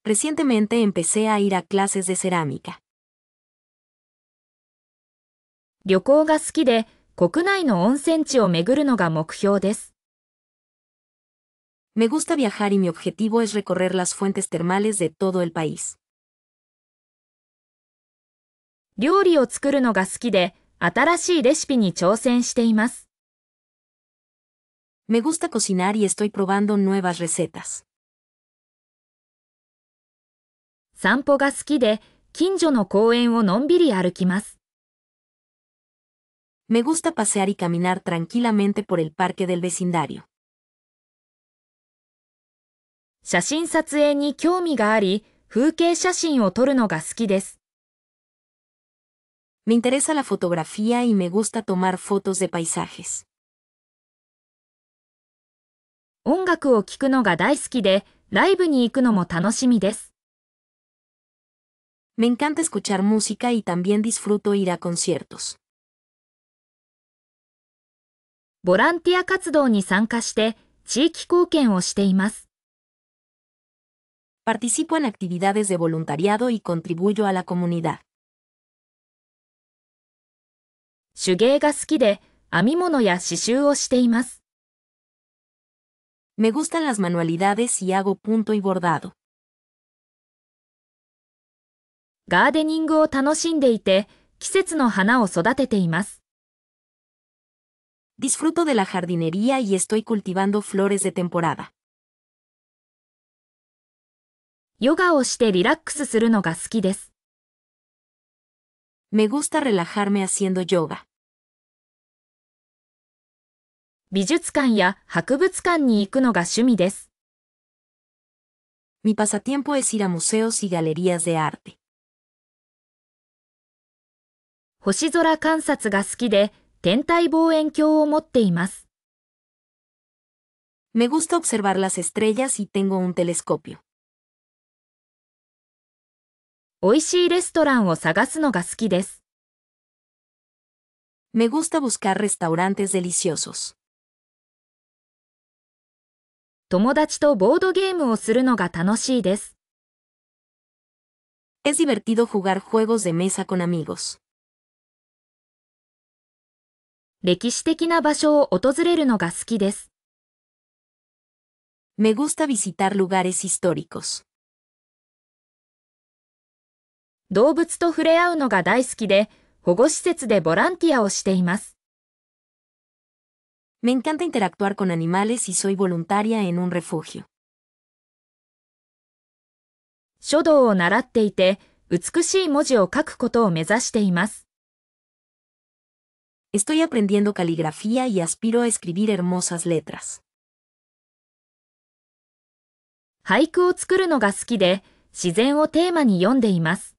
Recientemente empecé a ir a clases de cerámica.
旅行が好きで、国内の温泉地を巡るのが目標です。
Me gusta viajar y mi objetivo es recorrer las fuentes termales de todo el país.
料理を作るのが好きで、新しいレシピに挑戦しています。
Me gusta cocinar y estoy probando nuevas recetas.
散歩が好きで、近所の公園をのんびり歩きます。
Me gusta pasear y caminar tranquilamente por el parque del vecindario.
写真撮影に興味があり、風景写真を撮るのが好きです。
Me interesa la fotografía y me gusta tomar fotos de paisajes.
音楽を聴くのが大好きで、ライブに行くのも楽しみです。
Me encanta escuchar música y también disfruto ir a conciertos.
ボランティア活動に参加して地域貢献をしています。
Participo en actividades de voluntariado y contribuyo a la comunidad.
手芸が好きで編み物や刺繍をしています。
Me gustan las manualidades y hago punto y bordado.
ガーデニングを楽しんでいて季節の花を育てています。
Disfruto de la jardinería y estoy cultivando flores de temporada.
ヨガをしてリラックスするのが好きです。
Me gusta relajarme haciendo yoga.
美術館や博物館に行くのが趣味です。
Mi pasatiempo es ir a museos y galerías de arte.
星空観察が好きで天体望遠鏡を持っています。
Me gusta observar las estrellas y tengo un telescopio.
美味しいレストランを探すのが好きです。
Me gusta buscar restaurantes deliciosos.
友達とボードゲームをするのが楽しいです。
Es divertido jugar juegos de mesa con amigos.
歴史的な場所を訪れるのが好きです。
Me gusta visitar lugares históricos.
動物と触れ合うのが大好きで、保護施設でボランティアをしています。
Me encanta interactuar con animales y soy voluntaria en un refugio.
書道を習っていて、美しい文字を書くことを目指しています。
Estoy aprendiendo caligrafía y aspiro a escribir hermosas letras.
俳句を作るのが好きで、自然をテーマに読んでいます。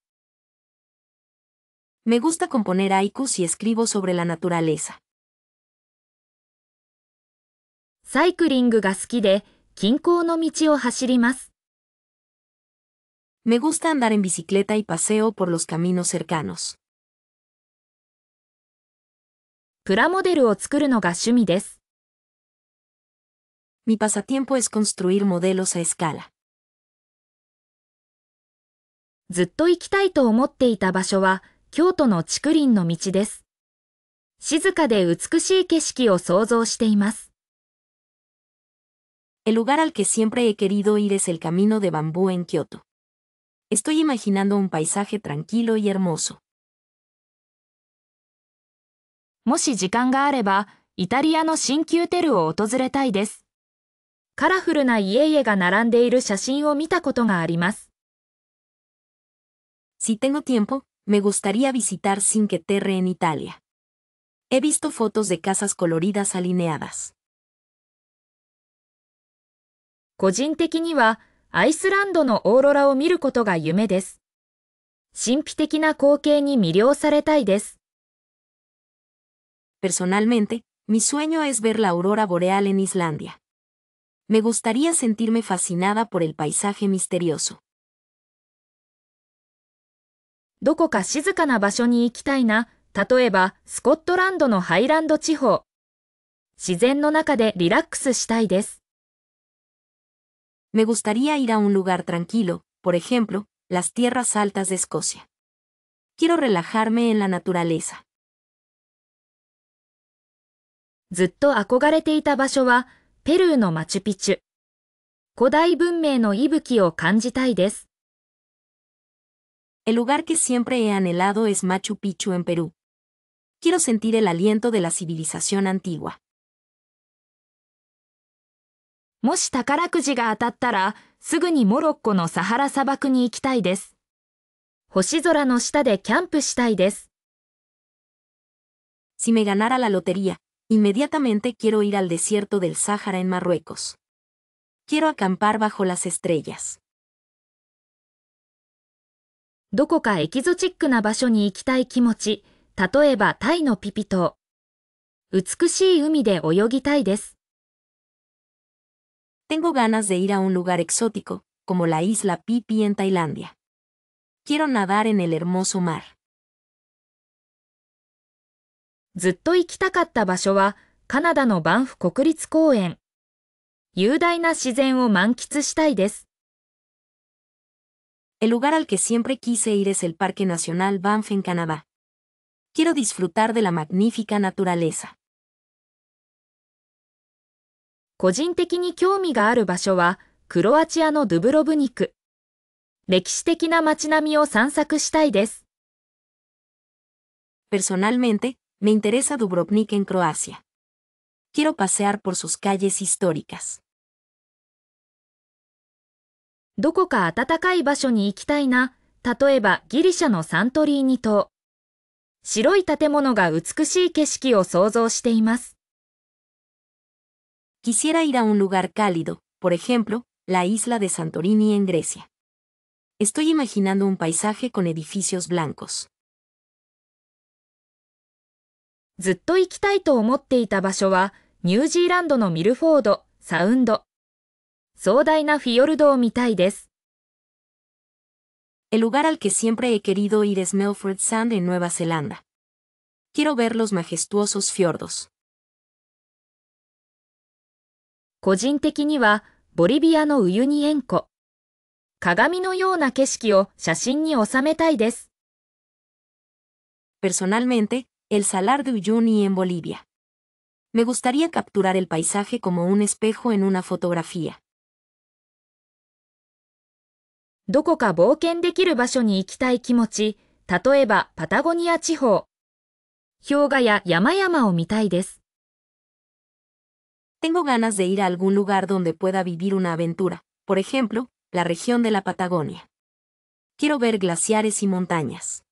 Me gusta componer haikus y escribo sobre la naturaleza.
サイクリングが好きで、近郊の道を走ります。
Me gusta andar en bicicleta y paseo por los caminos cercanos.
プラモデルを作るのが趣味です。
Mi pasatiempo es construir modelos a escala.
ずっと行きたいと思っていた場所は、京都の竹林の道です。静かで美しい景色を想像しています。
El lugar al que siempre he querido ir es el camino de bambú en Kioto. Estoy imaginando un paisaje tranquilo y hermoso.
もし時間があれば、イタリアの新宮テルを訪れたいです。カラフルな家々が並んでいる写真を見たことがあります。
Si tengo tiempo, me gustaría visitar Cinque Terre en Italia. He visto fotos de casas coloridas alineadas.
個人的には、アイスランドのオーロラを見ることが夢です。神秘的な光景に魅了されたいです。
Personalmente, mi sueño es ver la aurora boreal en Islandia. Me gustaría sentirme fascinada por el paisaje misterioso.
どこか静かな場所に行きたいな、例えばスコットランドのハイランド地方。自然の中でリラックスしたいです。
Me gustaría ir a un lugar tranquilo, por ejemplo, las tierras altas de Escocia. Quiero relajarme en la naturaleza.
ずっと憧れていた場所は、ペルーのマチュピチュ。古代文明の息吹を感じたいです。
El lugar que siempre he anhelado es Machu Picchu en Perú. Quiero sentir el aliento de la civilización antigua.
もし宝くじが当たったら、すぐにモロッコのサハラ砂漠に行きたいです。星空の下でキャンプしたいです。
Si me ganara la lotería, inmediatamente quiero ir al desierto del Sáhara en Marruecos. Quiero acampar bajo las estrellas.
どこかエキゾチックな場所に行きたい気持ち、例えばタイのピピ島。美しい海で泳ぎたいです。
Tengo ganas de ir a un lugar exótico, como la isla Phi Phi en Tailandia. Quiero nadar en el hermoso mar.
ずっと行きたかった場所はカナダのバンフ国立公園。雄大な自然を満喫したいです。
El lugar al que siempre quise ir es el Parque Nacional Banff en Canadá. Quiero disfrutar de la magnífica naturaleza.
個人的に興味がある場所はクロアチアのドゥブロブニク。歴史的な街並みを散策したいです。
Personalmente, me interesa Dubrovnik en Croacia. Quiero pasear por sus calles históricas.
どこか暖かい場所に行きたいな。例えばギリシャのサントリーニ島。白い建物が美しい景色を想像しています。
Quisiera ir a un lugar cálido, por ejemplo, la isla de Santorini en Grecia. Estoy imaginando un paisaje con edificios blancos.
ずっと行きたいと思っていた場所はニュージーランドのミルフォード、サウンド。壮大なフィヨルドを見たいです。
El lugar al que siempre he querido ir es Milford Sound en Nueva Zelanda. Quiero ver los majestuosos fiordos.
個人的にはボリビアのウユニ塩湖。鏡のような景色を写真に収めたいです。
Personalmente, el Salar de Uyuni en Bolivia. Me gustaría capturar el paisaje como un espejo en una fotografía.
どこか冒険できる場所に行きたい気持ち、例えばパタゴニア地方。氷河や山々を見たいです。
Tengo ganas de ir a algún lugar donde pueda vivir una aventura, por ejemplo, la región de la Patagonia. Quiero ver glaciares y montañas.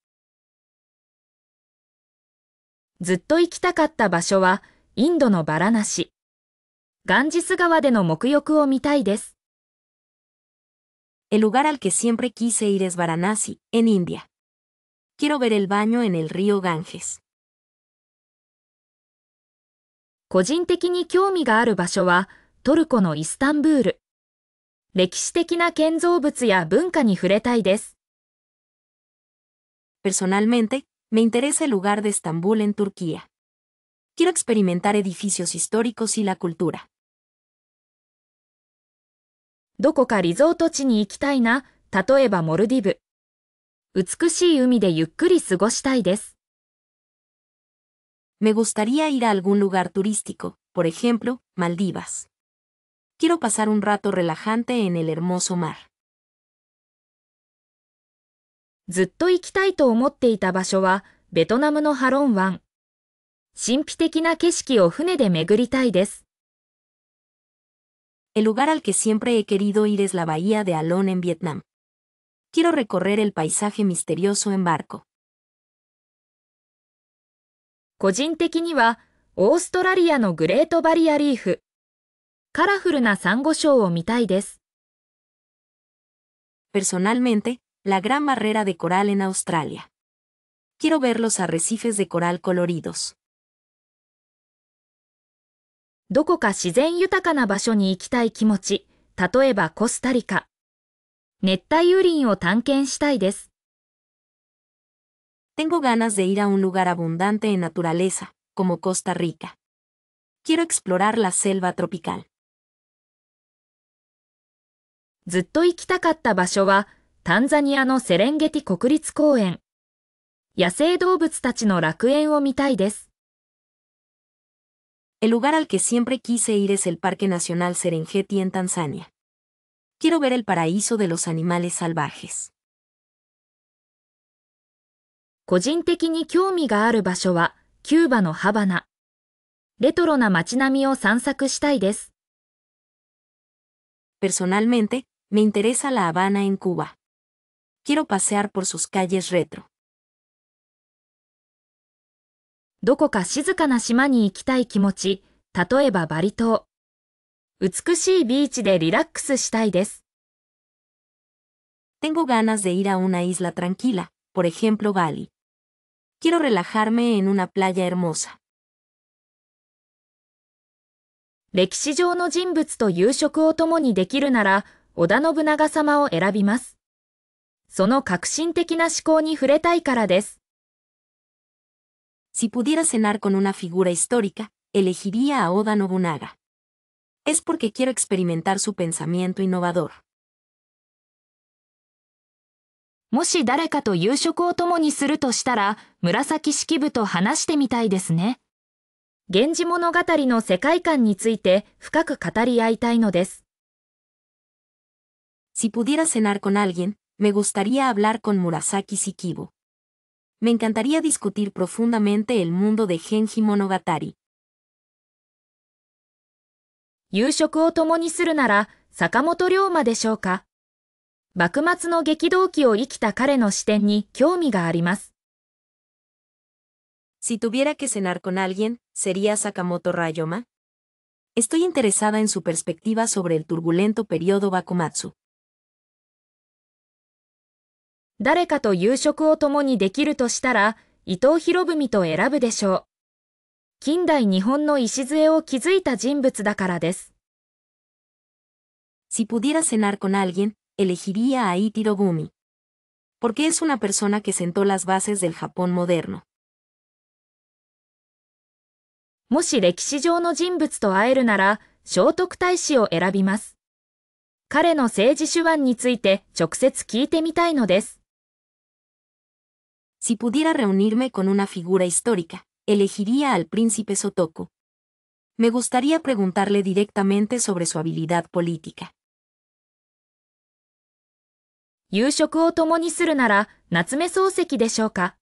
ずっと行きたかった場所はインドのバラナシ。ガンジス川での沐浴を見たいです。
El lugar al que siempre quise ir es Varanasi, en India. Quiero ver el baño en el río Ganges.
個人的に興味がある場所はトルコのイスタンブール。歴史的な建造物や文化に触れたいです。
Personalmente, me interesa el lugar de Estambul en Turquía. Quiero experimentar edificios históricos y la cultura.
どこかリゾート地に行きたいな。例えばモルディブ。美しい海でゆっくり過ごしたいです。
Me gustaría ir a algún lugar turístico, por ejemplo, Maldivas. Quiero pasar un rato relajante en el hermoso mar.
ずっと行きたいと思っていた場所はベトナムのハロン湾。神秘的な景色を船で巡りたいです。
El lugar al que siempre he querido ir es la bahía de Alon en Vietnam. Quiero recorrer el paisaje misterioso en barco.
個人的にはオーストラリアのグレートバリアリーフ。カラフルなサンゴ礁を見たいです。
Personalmente, la gran barrera de coral en Australia. Quiero ver los arrecifes de coral coloridos.
どこか自然豊かな場所に行きたい気持ち、例えばコスタリカ。熱帯雨林を探検したいです。
Tengo ganas de ir a un lugar abundante en naturaleza, como Costa Rica. Quiero explorar la selva tropical.
ずっと行きたかった場所は、タンザニアのセレンゲティ国立公園。野生動物たちの楽園を見たいです。
El lugar al que siempre quise ir es el Parque Nacional Serengeti en Tanzania. Quiero ver el paraíso de los animales salvajes.
個人的に興味がある場所は、キューバのハバナ。レトロな街並みを散策したいです。
Personalmente, me interesa La Habana en Cuba. Quiero pasear por sus calles retro.
どこか静かな島に行きたい気持ち、例えばバリ島。美しいビーチでリラックスしたいです。
Tengo ganas de ir a una isla tranquila, por ejemplo Bali. Quiero relajarme en una playa hermosa.
歴史上の人物と夕食を共にできるなら、織田信長様を選びます。その革新的な思考に触れたいからです。
Si pudiera cenar con una figura histórica, elegiría a Oda Nobunaga. Es porque quiero experimentar su pensamiento innovador.
もし誰かと夕食を共にするとしたら、紫式部と話してみたいですね。源氏物語の世界観について深く語り合いたいのです。
Si pudiera cenar con alguien, me gustaría hablar con Murasaki Shikibu. Me encantaría discutir profundamente el mundo de Genji Monogatari.
夕食を共にするなら、坂本龍馬でしょうか。幕末の激動期を生きた彼の視点に興味があります。
Si tuviera que cenar con alguien, ¿sería Sakamoto Ryoma? Estoy interesada en su perspectiva sobre el turbulento periodo Bakumatsu.
誰かと夕食を共にできるとしたら、伊藤博文と選ぶでしょう。近代日本の礎を築いた人物だからです。
Si pudiera cenar con alguien, elegiría a Ichiro Bumi. Porque es una persona que sentó las bases del Japón moderno.
もし歴史上の人物と会えるなら、聖徳太子を選びます。彼の政治手腕について直接聞いてみたいのです。
Si pudiera reunirme con una figura histórica, elegiría al príncipe Sotoku. Me gustaría preguntarle directamente sobre su habilidad política.
夕食を共にするなら、夏目漱石でしょうか。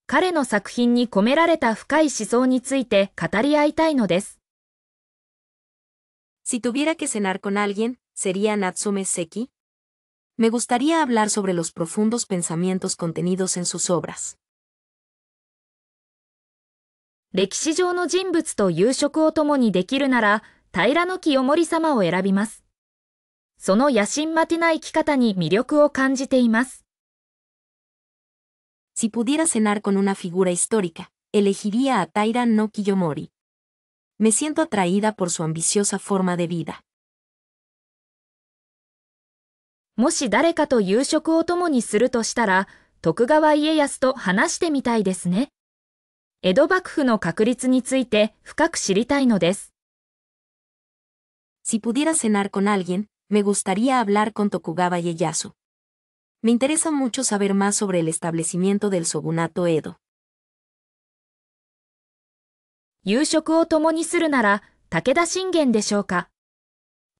彼の作品に込められた深い思想について語り合いたいのです。
Si tuviera que cenar con alguien, ¿sería Natsume Seki? Me gustaría hablar sobre los profundos pensamientos contenidos en sus obras.
歴史上の人物と夕食を共にできるなら、平清盛様を選びます。その野心まてな生き方に魅力を感じています。
Si pudiera cenar con una figura histórica, elegiría a Taira no Kiyomori. Me siento atraída por su ambiciosa forma de vida.
もし誰かと夕食を共にするとしたら、徳川家康と話してみたいですね。江戸幕府の確立について深く知りたいのです。
Si pudiera cenar con alguien, me gustaría hablar con Tokugawa Ieyasu. Me interesa mucho saber más sobre el establecimiento del shogunato Edo.
夕食を共にするなら、武田信玄でしょうか。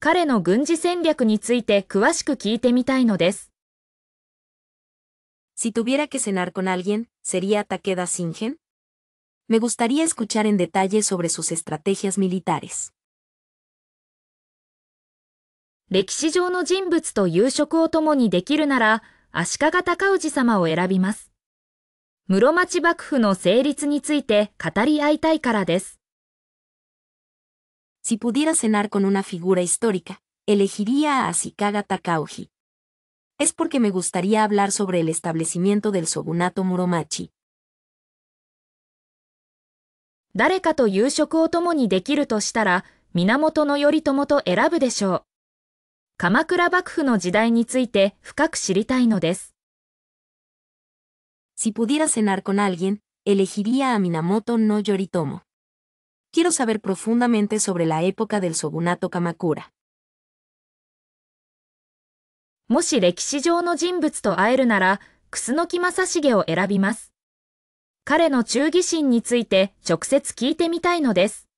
彼の軍事戦略について詳しく聞いてみたいのです。
Si tuviera que cenar con alguien, ¿sería Takeda Shingen? Me gustaría escuchar en detalle sobre sus estrategias militares.
歴史上の人物と夕食を共にできるなら、足利尊氏様を選びます。室町幕府の成立について語り合いたいからです。
Si pudiera cenar con una figura histórica, elegiría a Ashikaga Takauji. Es porque me gustaría hablar sobre el establecimiento del shogunato Muromachi.
誰かと夕食を共にできるとしたら、源頼朝と選ぶでしょう。鎌倉幕府の時代について深く知りたいのです。
Si pudiera cenar con alguien, elegiría a Minamoto no Yoritomo. Quiero saber profundamente sobre la época del shogunato Kamakura.
もし歴史上の人物と会えるなら、楠木正成を選びます。彼の忠義心について直接聞いてみたいのです。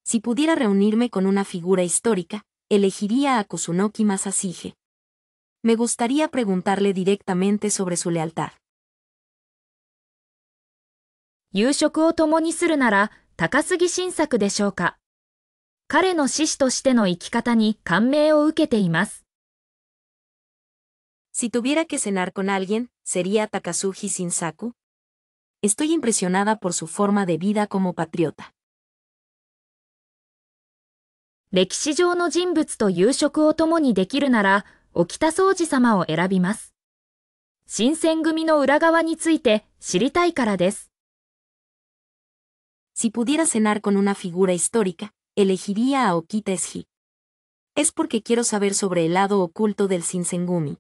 Si pudiera reunirme con una figura histórica, elegiría a Kusunoki Masashige. Me gustaría preguntarle directamente sobre su lealtad.
夕食を共にするなら、高杉晋作でしょうか。彼の志士としての生き方に感銘を受けています。
Si tuviera que cenar con alguien, ¿sería Takazuki Shinsaku? Estoy impresionada por su forma de vida como patriota.
歴史上の人物と夕食を共にできるなら、沖田総司様を選びます。新選組の裏側について知りたいからです。
Si pudiera cenar con una figura histórica, elegiría a Okita Esji. Es porque quiero saber sobre el lado oculto del Shinsengumi.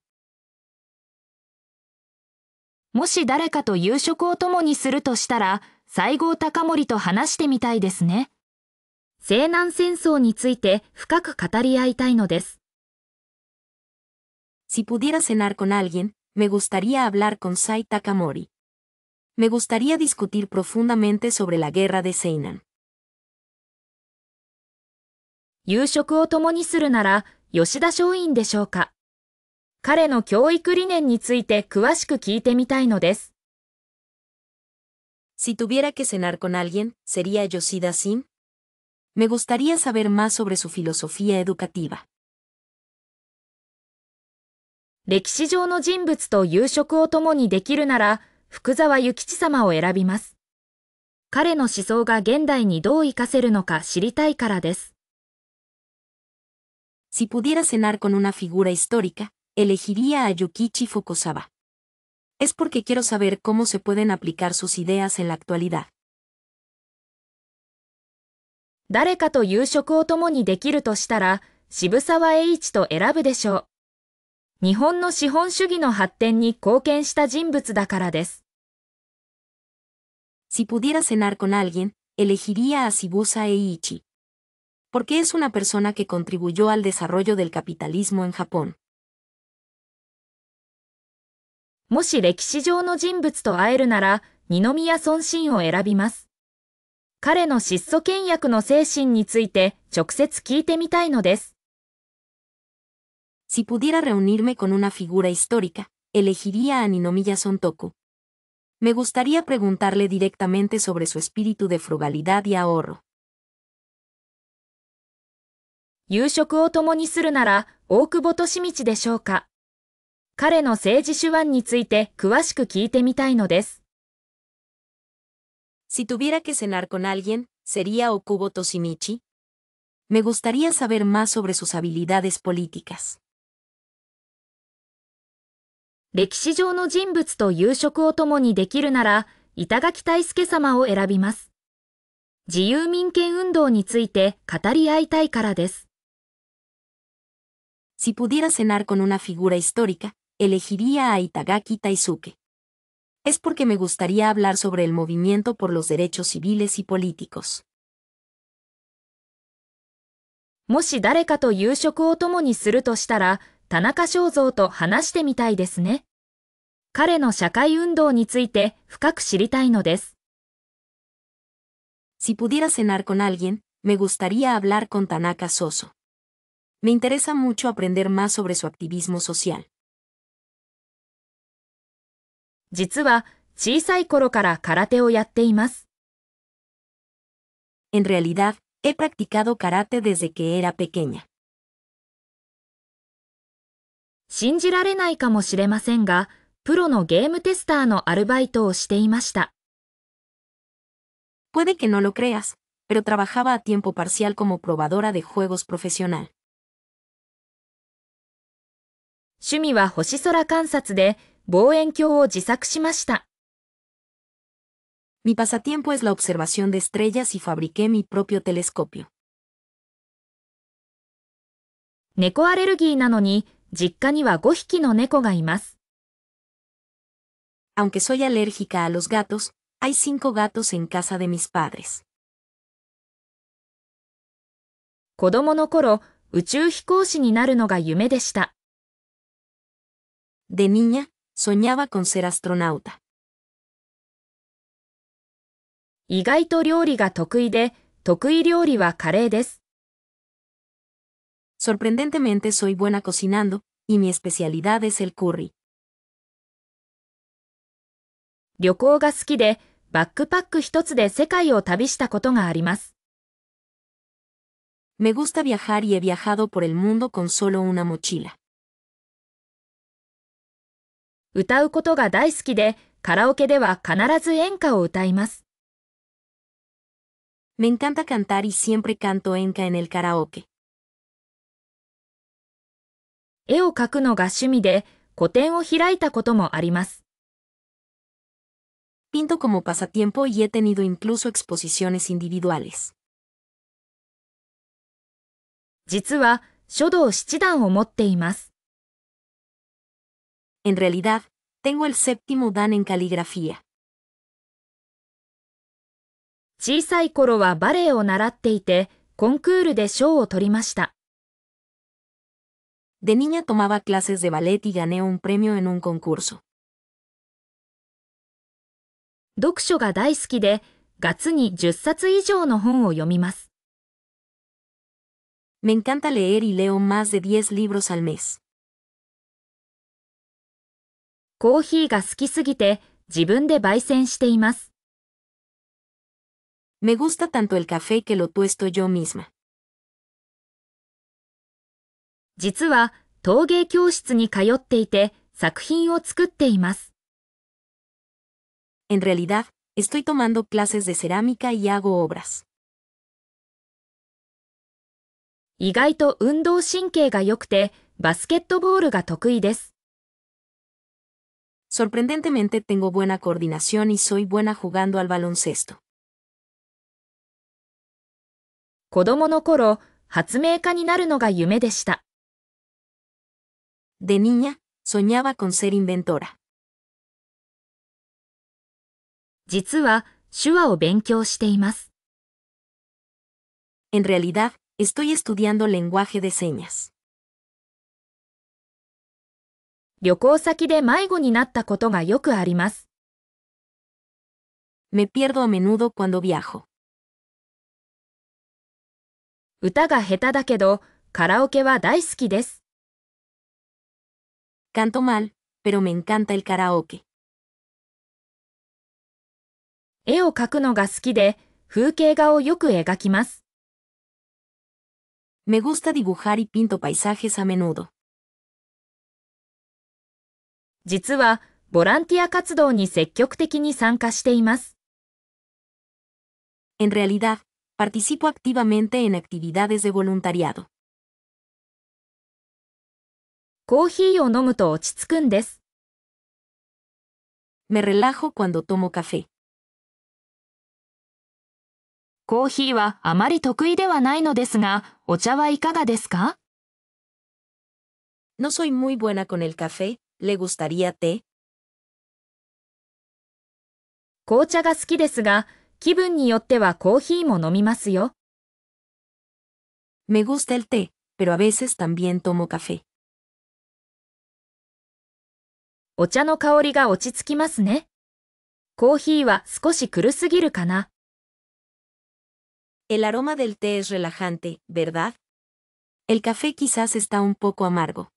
もし誰かと夕食を共にするとしたら、西郷隆盛と話してみたいですね。西南戦争について深く語り合いたいのです。
Si pudiera cenar con alguien, me gustaría hablar con Sai Takamori. Me gustaría discutir profundamente sobre la guerra de Seinan.
夕食を共にするなら、吉田松陰でしょうか。彼の教育理念について詳しく聞いてみたいのです。
Si tuviera que cenar con alguien, ¿sería Yoshida Sin? Me gustaría saber más sobre su filosofía educativa.
歴史上の人物と夕食を共にできるなら、福沢諭吉様を選びます。彼の思想が現代にどう活かせるのか知りたいからです。
Si pudiera cenar con una figura histórica, elegiría a Yukichi Fukushima. Es porque quiero saber cómo se pueden aplicar sus ideas en la actualidad.
誰かと夕食を共にできるとしたら、渋沢栄一と選ぶでしょう。日本の資本主義の発展に貢献した人物だからです。
Si pudiera cenar con alguien, elegiría a Shibuya Eiichi. Porque es una persona que contribuyó al desarrollo del capitalismo en Japón.
もし歴史上の人物と会えるなら、二宮尊親を選びます。彼の質素倹約の精神について直接聞いてみたいのです。
Si pudiera reunirme con una figura histórica, elegiría a Ninomiya Sontoku. Me gustaría preguntarle directamente sobre su espíritu de frugalidad y ahorro.
夕食を共にするなら、大久保利通でしょうか。彼の政治手腕について詳しく聞いてみたいのです。
Si tuviera que cenar con alguien, ¿sería Okubo Toshimichi? Me gustaría saber más sobre sus habilidades políticas.
歴史上の人物と夕食を共にできるなら、板垣退助様を選びます。自由民権運動について語り合いたいからです。
Si pudiera cenar con una figura histórica, elegiría a Itagaki Taisuke. Es porque me gustaría hablar sobre el movimiento por los derechos civiles y políticos.
もし誰かと夕食を共にするとしたら、田中正造と話してみたいですね。彼の社会運動について深く知りたいのです。
Si pudiera cenar con alguien, me gustaría hablar con Tanaka Soso. Me interesa mucho aprender más sobre su activismo social.
実は小さい頃から空手をやっています。
En realidad, he practicado karate desde que era pequeña.
信じられないかもしれませんが、プロのゲームテスターのアルバイトをしていました。
Puede que no lo creas, pero trabajaba a tiempo parcial como probadora de juegos profesional.
趣味は星空観察で望遠鏡を自作しました。
Mi pasatiempo es la observación de estrellas y fabriqué mi propio telescopio.
猫アレルギーなのに、実家には5匹の猫がいます。
Aunque soy alérgica a los gatos, hay 5 gatos en casa de mis padres.
子供の頃、宇宙飛行士になるのが夢でした。
De niña, soñaba con ser astronauta.
意外と料理が得意で、得意料理はカレーです。
Sorprendentemente soy buena cocinando, y mi especialidad es el curry.
旅行が好きで、バックパック一つで世界を旅したことがあります。
Me gusta viajar y he viajado por el mundo con solo una mochila.
歌うことが大好きで、カラオケでは必ず演歌を歌います。
Me encanta cantar y siempre canto enka en el karaoke.
絵を描くのが趣味で、個展を開いたこともあります。
Pinto como pasatiempo y he tenido incluso exposiciones individuales.
実は、書道七段を持っています。
En realidad, Tengo el séptimo dan en caligrafía.
小さい頃はバレエを習っていて、コンクールで賞を取りました。
De niña tomaba clases de ballet y gané un premio en un concurso.
読書が大好きで、月に10冊以上の本を読みます。
Me encanta leer y leo más de 10 libros al mes.
コーヒーが好きすぎて、自分で焙煎しています。
Me gusta tanto el café que lo tuesto yo misma.
実は陶芸教室に通っていて作品を作っています。
En realidad, estoy tomando clases de cerámica y hago obras.
意外と運動神経が良くてバスケットボールが得意です。
Sorprendentemente tengo buena coordinación y soy buena jugando al baloncesto.
子供の頃、発明家になるのが夢でした。
De niña, soñaba con ser inventora.
実は手話を勉強しています。
En realidad, estoy estudiando lenguaje de señas.
旅行先で迷子になったことがよくあります。
Me pierdo a menudo cuando viajo.
歌が下手だけど、カラオケは大好きです。
Canto mal, pero me encanta el karaoke.
絵を描くのが好きで、風景画をよく描きます。
Me gusta dibujar y pinto paisajes a menudo.
実は、ボランティア活動に積極的に参加しています。
En realidad, participo activamente en actividades de voluntariado.
コーヒーを飲むと落ち着くんです。
Me relajo cuando tomo café.
コーヒーはあまり得意ではないのですが、お茶はいかがですか？
No soy muy buena con el café, ¿le gustaría té?
紅茶が好きですが、気分によってはコーヒーも飲みますよ。
Me gusta el té, pero a veces también tomo café.
お茶の香りが落ち着きますね。コーヒーは少し苦すぎるかな。
El aroma del té es relajante, ¿verdad? El café quizás está un poco amargo.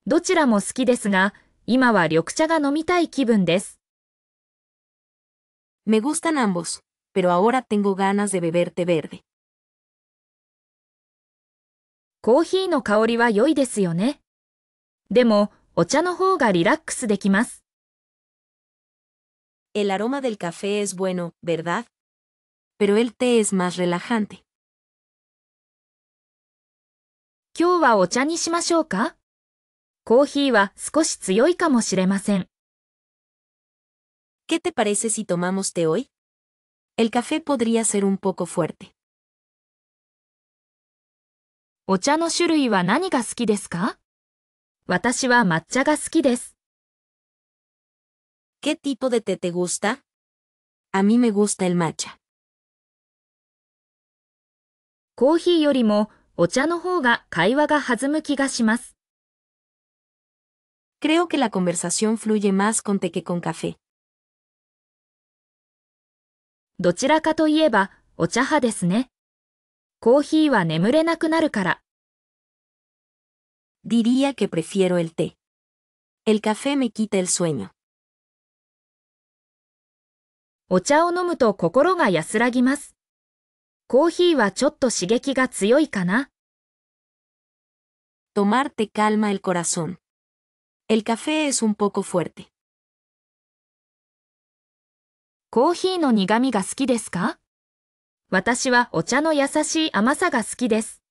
どちらも好きですが、今は緑茶が飲みたい気分です。
Me gustan ambos, pero ahora tengo ganas de beber té verde.
コーヒーの香りは良いですよね。でも、お茶の方がリラックスできます。
El aroma del café es bueno, ¿verdad? Pero el té es más relajante.
今日はお茶にしましょうか？コーヒーは少し強いかもしれません。
¿Qué te parece si tomamos té hoy? El café podría ser un poco fuerte.
お茶の種類は何が好きですか？私は抹茶が好きです。
¿Qué tipo de té te gusta? A mí me gusta el matcha.
コーヒーよりもお茶の方が会話が弾む気がします。
Creo que la conversación fluye más con té que con café.
どちらかといえばお茶派ですね。コーヒーは眠れなくなるから。
Diría que prefiero el té. El café me quita el sueño.
お茶を飲むと心が安らぎます。コーヒーはちょっと刺激が強いかな。
Tomar té calma el corazón. El café es un poco fuerte.
コーヒーの苦味が好きですか？私はお茶の優しい甘さが好きです。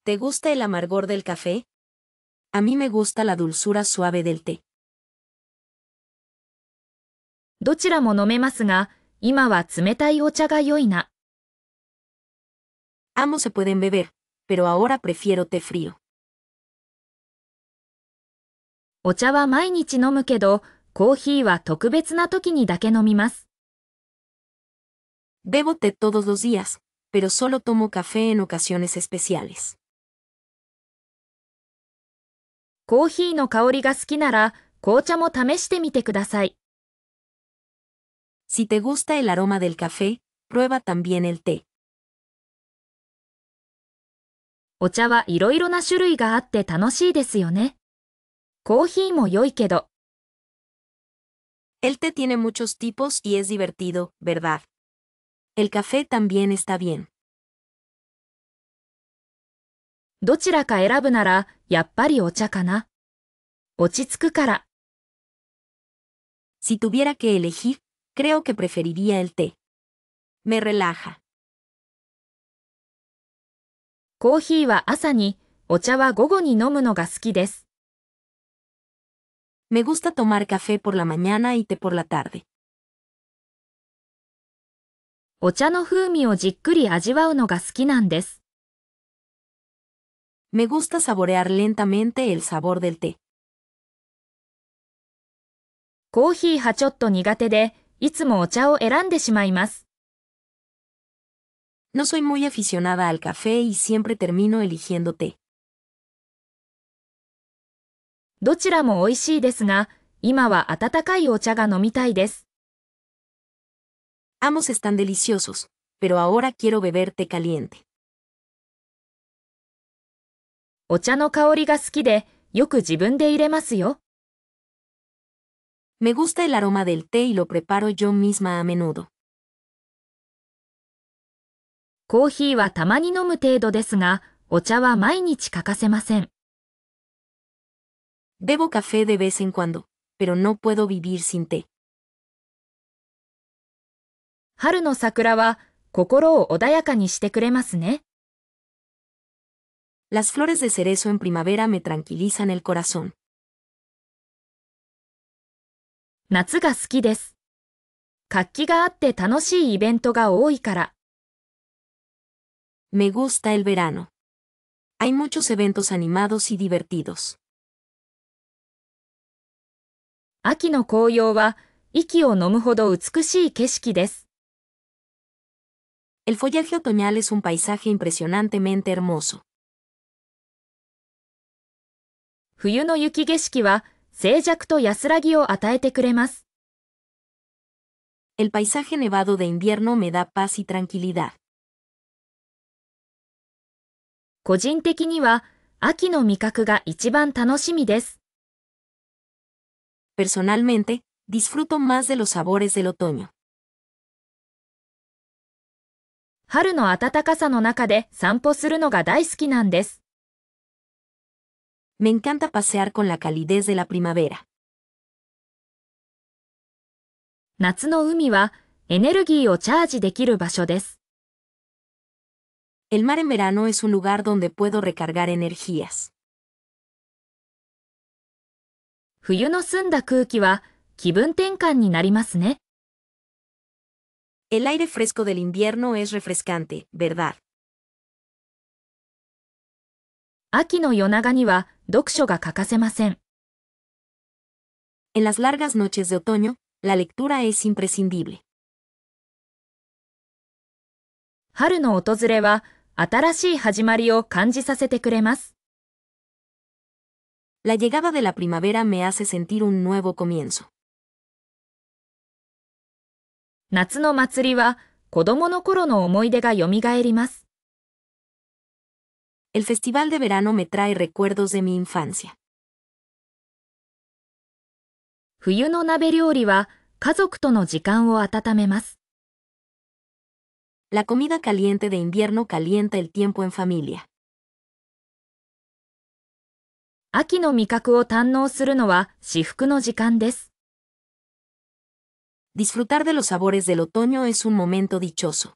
¿Te gusta el amargor del café? A mí me gusta la dulzura suave del té.
どちらも飲めますが、今は冷たいお茶が良いな。
Ambos se pueden beber, pero ahora prefiero té frío.
お茶は毎日飲むけど、コーヒーは特別な時にだけ飲みます。
Bebo té todos los días, pero solo tomo café en ocasiones especiales.
コーヒーの香りが好きなら、紅茶も試してみてください。
Si te gusta el aroma del café, prueba también el té.
お茶はいろいろな種類があって楽しいですよね。コーヒーも良いけど。
El té tiene muchos tipos y es divertido, ¿verdad? El café también está bien.
どちらか選ぶなら、やっぱりお茶かな。落ち着くから。
Si tuviera que elegir, creo que preferiría el té. Me relaja.
コーヒーは朝に、お茶は午後に飲むのが好きです。
Me gusta tomar café por la mañana y té por la tarde.
お茶の風味をじっくり味わうのが好きなんです。
Me gusta saborear lentamente el sabor del té.
コーヒーはちょっと苦手で、いつもお茶を選んでしまいます。
No soy muy aficionada al café y siempre termino eligiendo té.
どちらも美味しいですが、今は温かいお茶が飲みたいです。
Ambos están deliciosos, pero ahora quiero beber té caliente.
お茶の香りが好きで、よく自分で入れますよ。
Me gusta el aroma del té y lo preparo yo misma a menudo.
コーヒーはたまに飲む程度ですが、お茶は毎日欠かせません。
Bebo café de vez en cuando, pero no puedo vivir sin té.
春の桜は心を穏やかにしてくれますね。
Las flores de cerezo en primavera me tranquilizan el corazón.
夏が好きです。活気があって楽しいイベントが多いから。
Me gusta el verano. Hay muchos eventos animados y divertidos.
秋の紅葉は息を飲むほど美しい景色です。
El follaje otoñal es un paisaje impresionantemente hermoso.
冬の雪景色は静寂と安らぎを与えてくれます。
El paisaje nevado de invierno me da paz y tranquilidad.
個人的には秋の味覚が一番楽しみです。
Personalmente, disfruto más de los sabores del otoño.
春の暖かさの中で散歩するのが大好きなんです。
Me encanta pasear con la calidez de la primavera.
夏の海はエネルギーをチャージできる場所です。
El mar en verano es un lugar donde puedo recargar energías.
冬の澄んだ空気は気分転換になりますね。
El aire fresco del invierno es refrescante, ¿verdad?
秋の夜長には読書が欠かせません。
En las largas noches de otoño, la lectura es imprescindible.
春の訪れは新しい始まりを感じさせてくれます。
La llegada de la primavera me hace sentir un nuevo comienzo.
夏の祭りは子供の頃の思い出がよみがえります。
El festival de verano me trae recuerdos de mi infancia.
冬の鍋料理は家族との時間を温めます。
La comida caliente de invierno calienta el tiempo en familia.
秋の味覚を堪能するのは至福の時間です。
Disfrutar de los sabores del otoño es un momento dichoso.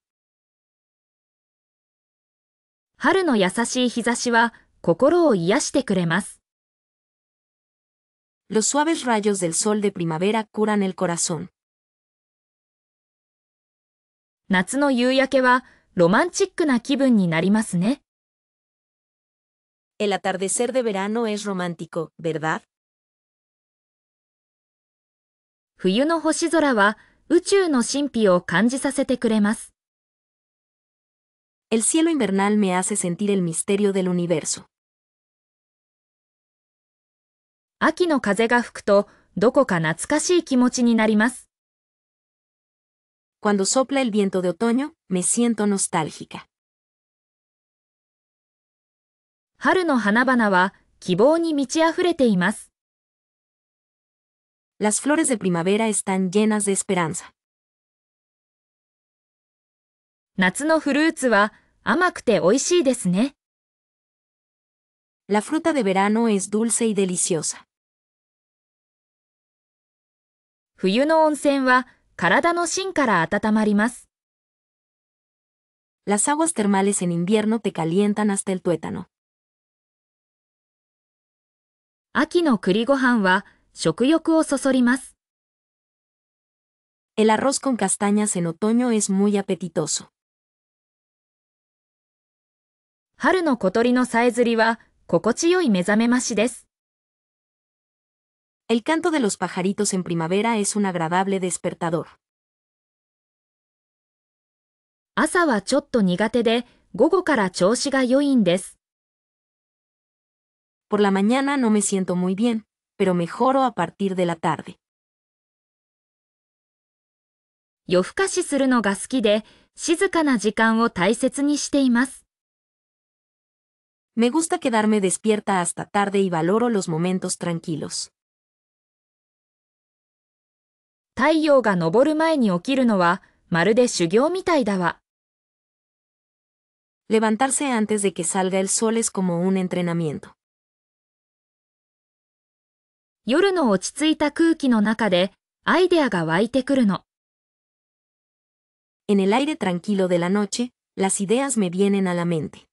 春の優しい日差しは心を癒してくれます。
Los suaves rayos del sol de primavera curan el corazón.
夏の夕焼けはロマンチックな気分になりますね。
El atardecer de verano es romántico, ¿verdad?
冬の星空は宇宙の神秘を感じさせてくれます。
El cielo invernal me hace sentir el misterio del universo.
秋の風が吹くと、どこか懐かしい気持ちになります。
Cuando sopla el viento de otoño, me siento nostálgica.
春の花々は希望に満ち溢れています。
Las flores de primavera están llenas de esperanza.
夏のフルーツは甘くて美味しいですね。
La fruta de verano es dulce y deliciosa.
冬の温泉は体の芯から温まります。
Las aguas termales en invierno te calientan hasta el tuétano.
秋の栗ご飯は食欲をそそります。
El arroz con castañas en otoño es muy apetitoso.
春の小鳥のさえずりは心地よい目覚めましです。
El canto de los pajaritos en primavera es un agradable despertador.
朝はちょっと苦手で、午後から調子が良いんです。
Por la mañana no me siento muy bien, pero mejoro a partir de la tarde.
夜更かしするのが好きで、静かな時間を大切にしています。
Me gusta quedarme despierta hasta tarde y valoro los momentos tranquilos.
太陽が昇る前に起きるのは、まるで修行みたいだわ。
Levantarse antes de que salga el sol es como un entrenamiento.
夜の落ち着いた空気の中で、アイデアが湧いてくるの。
En el aire tranquilo de la noche, las ideas me vienen a la mente.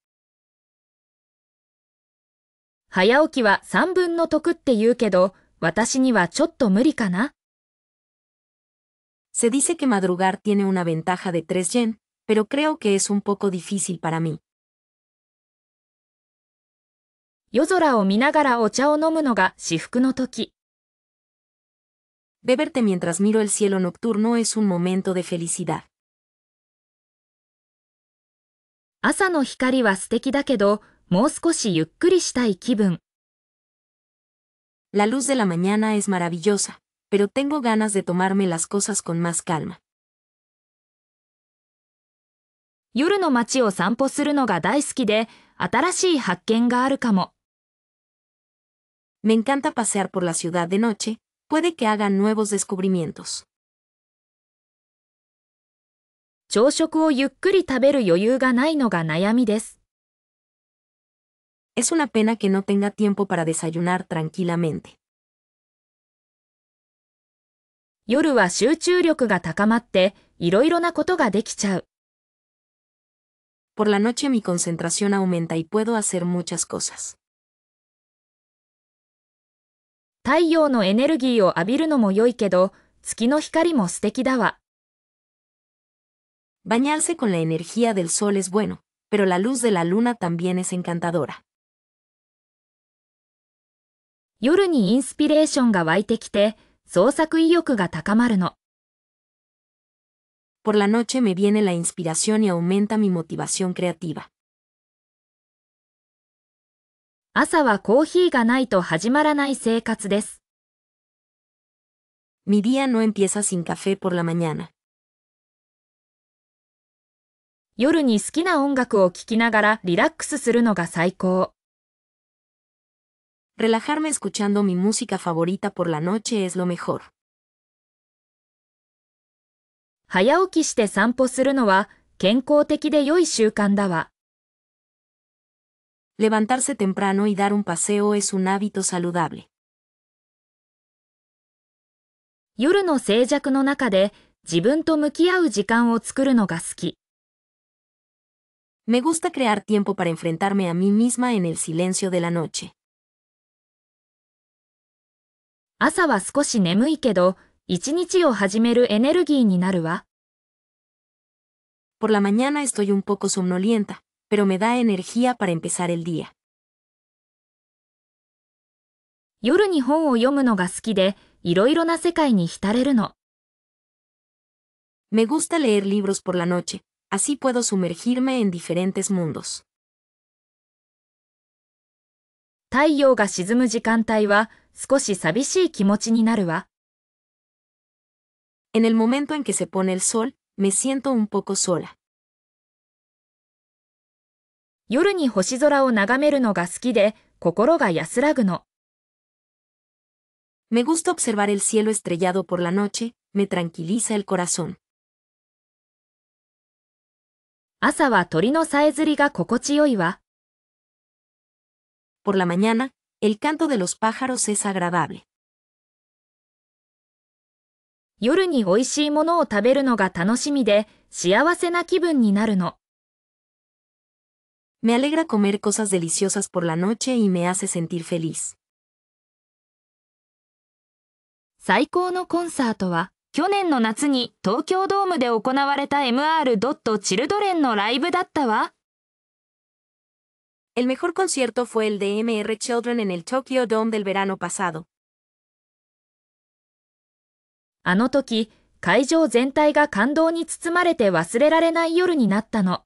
早起きは3分の得って言うけど、私にはちょっと無理かな。
Se dice que madrugar tiene una ventaja de 3 yen, pero creo que es un poco difícil para mí.
夜空を見ながらお茶を飲むのが至福の時。
Beberte mientras miro el cielo nocturno es un momento de felicidad.
朝の光は素敵だけど、もう少しゆっくりしたい気分。
La luz de la mañana es maravillosa, pero tengo ganas de tomarme las cosas con más calma.
夜の街を散歩するのが大好きで、新しい発見があるかも。
Me encanta pasear por la ciudad de noche, puede que haga nuevos descubrimientos.
朝食をゆっくり食べる余裕がないのが悩みです。
Es una pena que no tenga tiempo para desayunar tranquilamente.
夜は集中力が高まって、いろいろなことができちゃう。
Por la noche mi concentración aumenta y puedo hacer muchas cosas.
太陽のエネルギーを浴びるのも良いけど、月の光も素敵だわ。
Bañarse con la energía del sol es bueno, pero la luz de la luna también es encantadora.
夜にインスピレーションが湧いてきて、創作意欲が高まるの。
Por la noche me viene la inspiración y aumenta mi motivación creativa.
朝はコーヒーがないと始まらない生活です。
Mi día no empieza sin café por la mañana.
夜に好きな音楽を聴きながらリラックスするのが最高。
Relajarme escuchando mi música favorita por la noche es lo mejor.
早起きして散歩するのは健康的で良い習慣だわ。
Levantarse temprano y dar un paseo es un hábito saludable.
夜の静寂の中で自分と向き合う時間を作るのが好き。
Me gusta crear tiempo para enfrentarme a mí misma en el silencio de la noche.
朝は少し眠いけど、一日を始めるエネルギーになるわ。
Por la mañana estoy un poco somnolienta, pero me da energía para empezar el día.
夜に本を読むのが好きで、いろいろな世界に浸れるの。
Me gusta leer libros por la noche, así puedo sumergirme en diferentes mundos.
太陽が沈む時間帯は少し寂しい気持ちになるわ。
En el momento en que se pone el sol, me siento un poco sola.
夜に星空を眺めるのが好きで心が安らぐの。
Me gusta observar el cielo estrellado por la noche, me tranquiliza el corazón.
朝は鳥のさえずりが心地よいわ。
Por la mañana, el canto de los pájaros es agradable.
夜に美味しいものを食べるのが楽しみで幸せな気分になるの。
Me alegra comer cosas deliciosas por la noche y me hace sentir feliz.
最高のコンサートは去年の夏に東京ドームで行われた Mr.Children のライブだったわ。
El mejor concierto fue el de Mr. Children en el Tokyo Dome del verano pasado.
あの時、会場全体が感動に包まれて忘れられない夜になったの。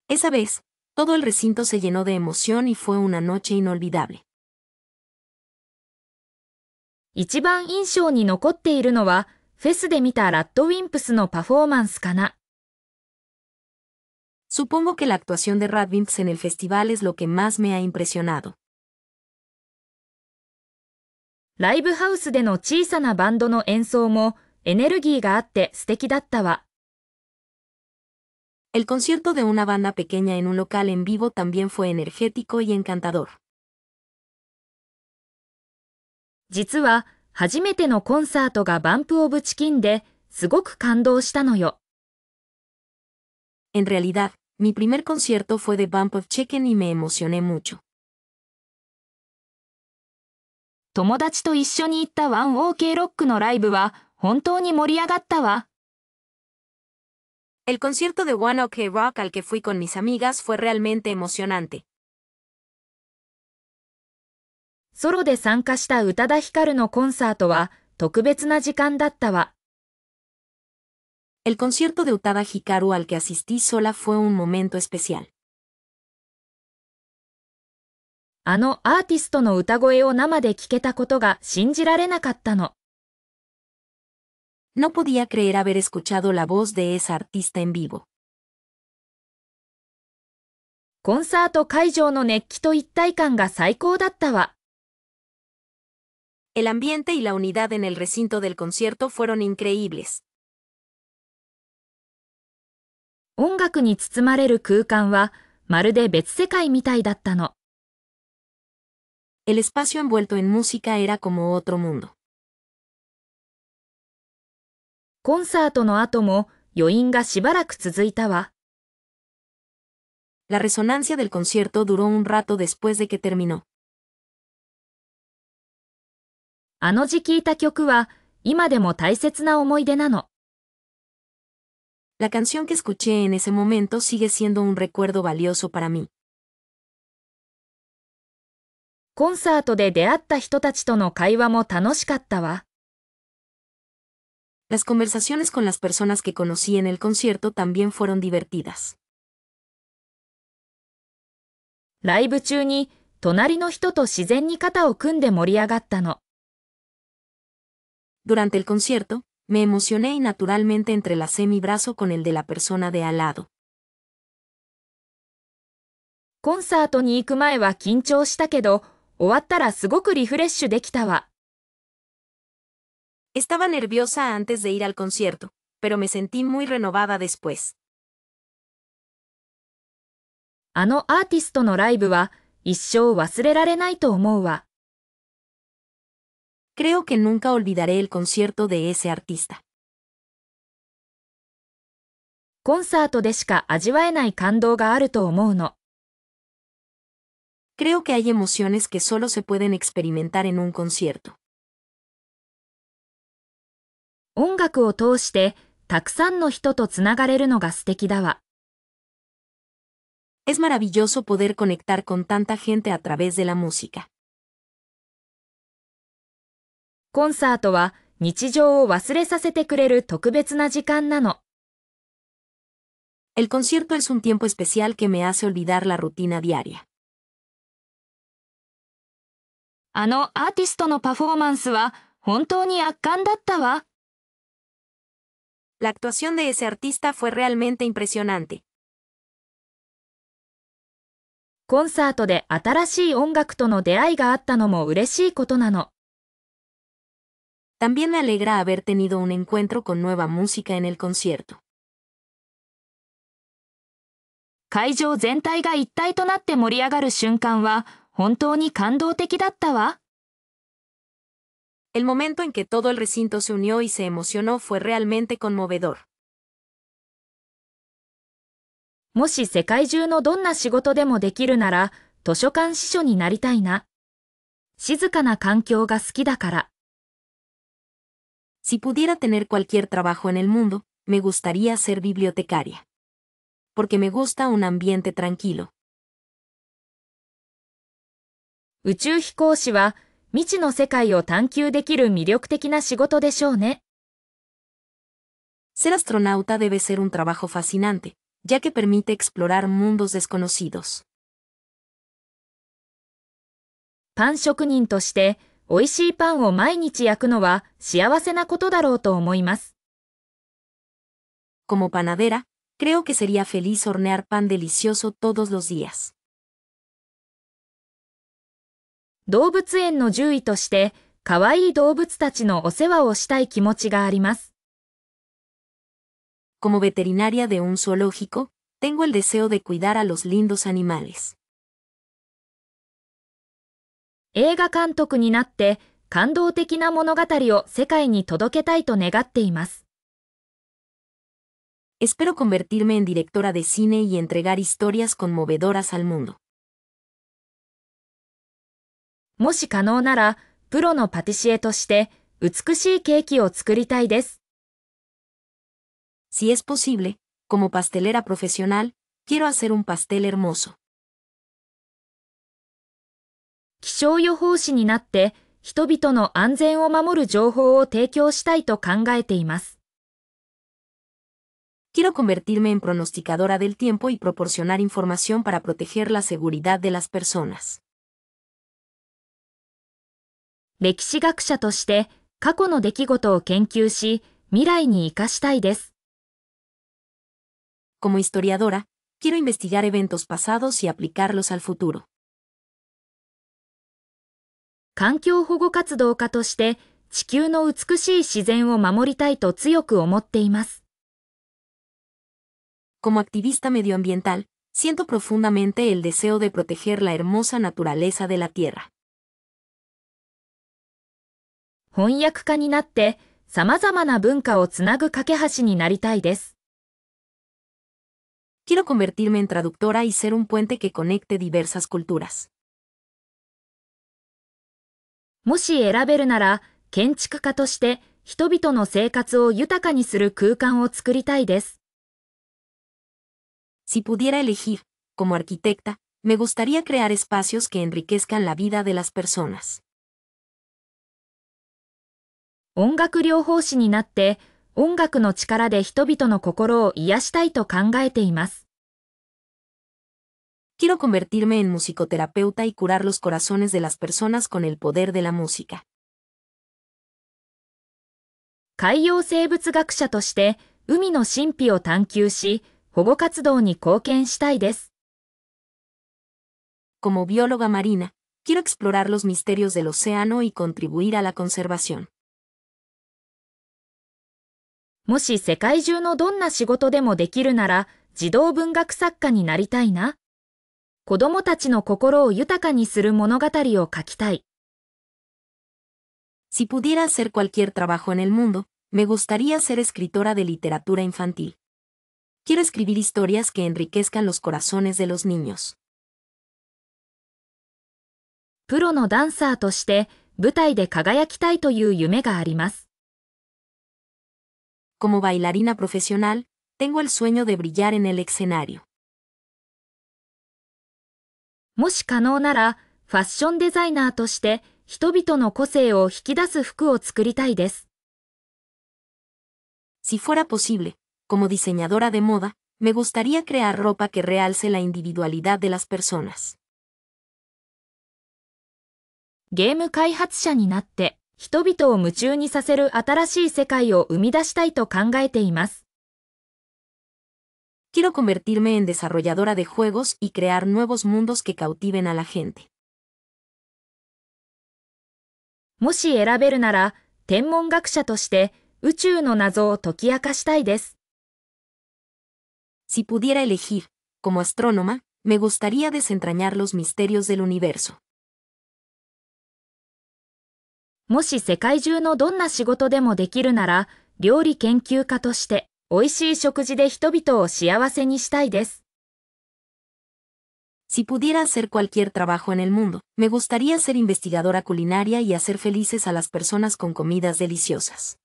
Esa vez, todo el recinto se llenó de emoción y fue una noche inolvidable.
一番印象に残っているのは、フェスで見たラッドウィンプスのパフォーマンスかな。
Supongo que la actuación de Radwimps en el festival es lo que más me ha impresionado.
ライブハウスでの小さなバンドの演奏もエネルギーがあって素敵だったわ。
El concierto de una banda pequeña en un local en vivo también fue energético y encantador.
実は初めてのコンサートがバンプオブチキンですごく感動したのよ。
En realidad, mi primer concierto fue de Bump of Chicken y me emocioné mucho.
友達と一緒に行ったワンオーケーロックのライブは本当に盛り上がったわ。
El concierto de One Ok Rock al que fui con mis amigas fue realmente emocionante.
ソロで参加した宇多田ヒカルのコンサートは特別な時間だったわ。
El concierto de Utada Hikaru al que asistí sola fue un momento especial.
あのアーティストの歌声を生で聞けたことが信じられなかったの。
No podía creer haber escuchado la voz de esa artista en vivo.
コンサート会場の熱気と一体感が最高だったわ。
El ambiente y la unidad en el recinto del concierto fueron increíbles.
音楽に包まれる空間はまるで別世界みたいだったの。
El espacio envuelto en música era como otro mundo.
コンサートの後も余韻がしばらく続いたわ。
La resonancia del concierto duró un rato después de que terminó.
あの時聴いた曲は今でも大切な思い出なの。
La canción que escuché en ese momento sigue siendo un recuerdo valioso para mí.
コンサートで出会った人たちとの会話も楽しかったわ。
Las conversaciones con las personas que conocí en el concierto también fueron divertidas.
ライブ中に隣の人と自然に肩を組んで盛り上がったの。
Durante el concierto, me emocioné y naturalmente entrelacé mi brazo con el de la persona de al lado.
コンサートに行く前は緊張したけど、終わったらすごくリフレッシュできたわ。
Estaba nerviosa antes de ir al concierto, pero me sentí muy renovada después.
あのアーティストのライブは一生忘れられないと思うわ。
Creo que nunca olvidaré el concierto de ese artista.
コンサートでしか味わえない感動があると思うの。
Creo que hay emociones que solo se pueden experimentar en un concierto.
音楽を通してたくさんの人とつながれるのが素敵だわ。
Es maravilloso poder conectar con tanta gente a través de la música.
コンサートは日常を忘れさせてくれる特別な時間なの。
El concierto es un tiempo especial que me hace olvidar la rutina diaria.
あのアーティストのパフォーマンスは本当に圧巻だったわ。
La actuación de ese artista fue realmente impresionante.
コンサートで新しい音楽との出会いがあったのも嬉しいことなの。
También me alegra haber tenido un encuentro con nueva música en el concierto.
会場全体が一体となって盛り上がる瞬間は本当に感動的だったわ。
El momento en que todo el recinto se unió y se emocionó fue realmente conmovedor.
もし世界中のどんな仕事でもできるなら図書館司書になりたいな。静かな環境が好きだから。
Si pudiera tener cualquier trabajo en el mundo, me gustaría ser bibliotecaria. Porque me gusta un ambiente tranquilo.
宇宙飛行士は未知の世界を探求できる魅力的な仕事でしょうね。
Ser astronauta debe ser un trabajo fascinante, ya que permite explorar mundos desconocidos.
パン職人として美味しいパンを毎日焼くのは幸せなことだろうと思います。
Como panadera, creo que sería feliz hornear pan delicioso todos los días.
動物園の獣医として可愛い動物たちのお世話をしたい気持ちがあります。
Como veterinaria de un zoológico, tengo el deseo de cuidar a los lindos animales.
映画監督になって感動的な物語を世界に届けたいと願っています。
Espero convertirme en directora de cine y entregar historias conmovedoras al mundo.
もし可能なら、プロのパティシエとして美しいケーキを作りたいです。
Si es posible, como pastelera profesional, quiero hacer un pastel hermoso.
気象予報士になって、人々の安全を守る情報を提供したいと考えています。
Quiero convertirme en pronosticadora del tiempo y proporcionar información para proteger la seguridad de las personas.
歴史学者として過去の出来事を研究し、未来に生かしたいです。
Como historiadora, quiero investigar eventos pasados y aplicarlos al futuro.
環境保護活動家として地球の美しい自然を守りたいと強く思っています。
Como activista medioambiental, siento profundamente el deseo de proteger la hermosa naturaleza de la Tierra.
翻訳家になって様々な文化をつなぐ架け橋になりたいです。
Quiero convertirme en traductora y ser un puente que conecte diversas culturas.
もし選べるなら、建築家として人々の生活を豊かにする空間を作りたいです。
Si pudiera elegir, como arquitecta, me gustaría crear espacios que enriquezcan la vida de las personas.
音楽療法士になって、音楽の力で人々の心を癒したいと考えています。
Quiero convertirme en musicoterapeuta y curar los corazones de las personas con el poder de la música.
海洋生物学者として海の神秘を探求し、保護活動に貢献したいです。
Como bióloga marina, quiero explorar los misterios del océano y contribuir a la conservación.
もし世界中のどんな仕事でもできるなら、児童文学作家になりたいな。子供たちの心を豊かにする物語を書きたい。
Si pudiera hacer cualquier trabajo en el mundo, me gustaría ser escritora de literatura infantil. Quiero escribir historias que enriquezcan los corazones de los niños.
プロのダンサーとして舞台で輝きたいという夢があります。
Como bailarina profesional, tengo el sueño de brillar en el escenario.
もし可能なら、ファッションデザイナーとして人々の個性を引き出す服を作りたいです。
Si fuera posible, como diseñadora de moda, me gustaría crear ropa que realce la individualidad de las personas.
ゲーム開発者になって、人々を夢中にさせる新しい世界を生み出したいと考えています。
Quiero convertirme en desarrolladora de juegos y crear nuevos mundos que cautiven a la gente.
もし選べるなら、天文学者として宇宙の謎を解き明かしたいです。
Si pudiera elegir, como astrónoma, me gustaría desentrañar los misterios del universo.
もし世界中のどんな仕事でもできるなら、料理研究家として、美味しい食事で人々を幸せにしたいです。
Si pudiera hacer cualquier trabajo en el mundo, me gustaría ser investigadora culinaria y hacer felices a las personas con comidas deliciosas.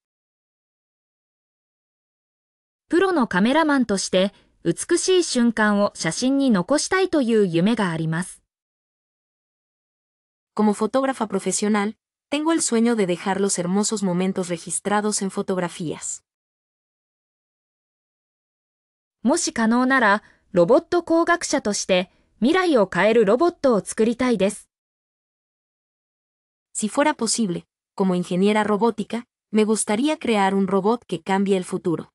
プロのカメラマンとして、美しい瞬間を写真に残したいという夢があります。
Como fotógrafa profesional, tengo el sueño de dejar los hermosos momentos registrados en fotografías.
もし可能なら、ロボット工学者として、未来を変えるロボットを作りたいです。
Si fuera posible, como ingeniera robótica, me gustaría crear un robot que cambie el futuro.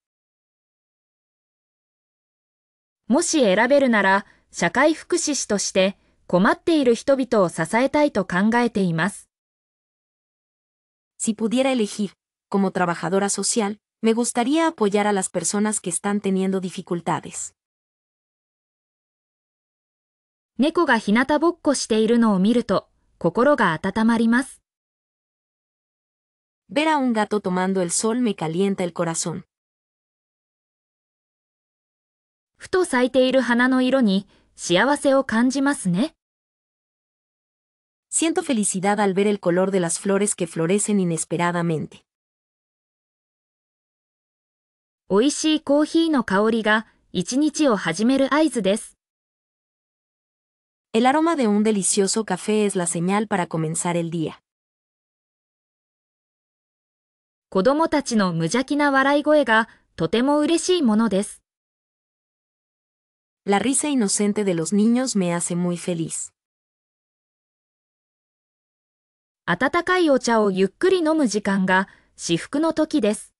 もし選べるなら、社会福祉士として、困っている人々を支えたいと考えています。
Si pudiera elegir, como trabajadora social, me gustaría apoyar a las personas que están teniendo dificultades.
猫が日向ぼっこしているのを見ると、心が温まります。
Ver a un gato tomando el sol me calienta el corazón.
ふと咲いている花の色に幸せを感じますね。
Siento felicidad al ver el color de las flores que florecen inesperadamente.
美味しいコーヒーの香りが一日を始める合図です。
El aroma de un delicioso café es la señal para comenzar el día.
子供たちの無邪気な笑い声がとても嬉しいものです。
La risa inocente de los niños me hace muy feliz.
温かいお茶をゆっくり飲む時間が至福の時です。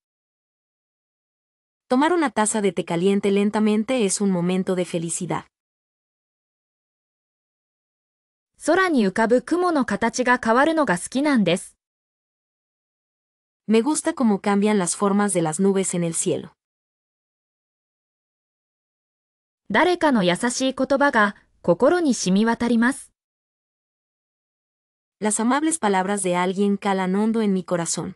Tomar una taza de té caliente lentamente es un momento de felicidad.
空に浮かぶ雲の形が変わるのが好きなんです。
Me gusta cómo cambian las formas de las nubes en el cielo.
誰かの優しい言葉が心に染み渡ります。
Las amables palabras de alguien calan hondo en mi corazón.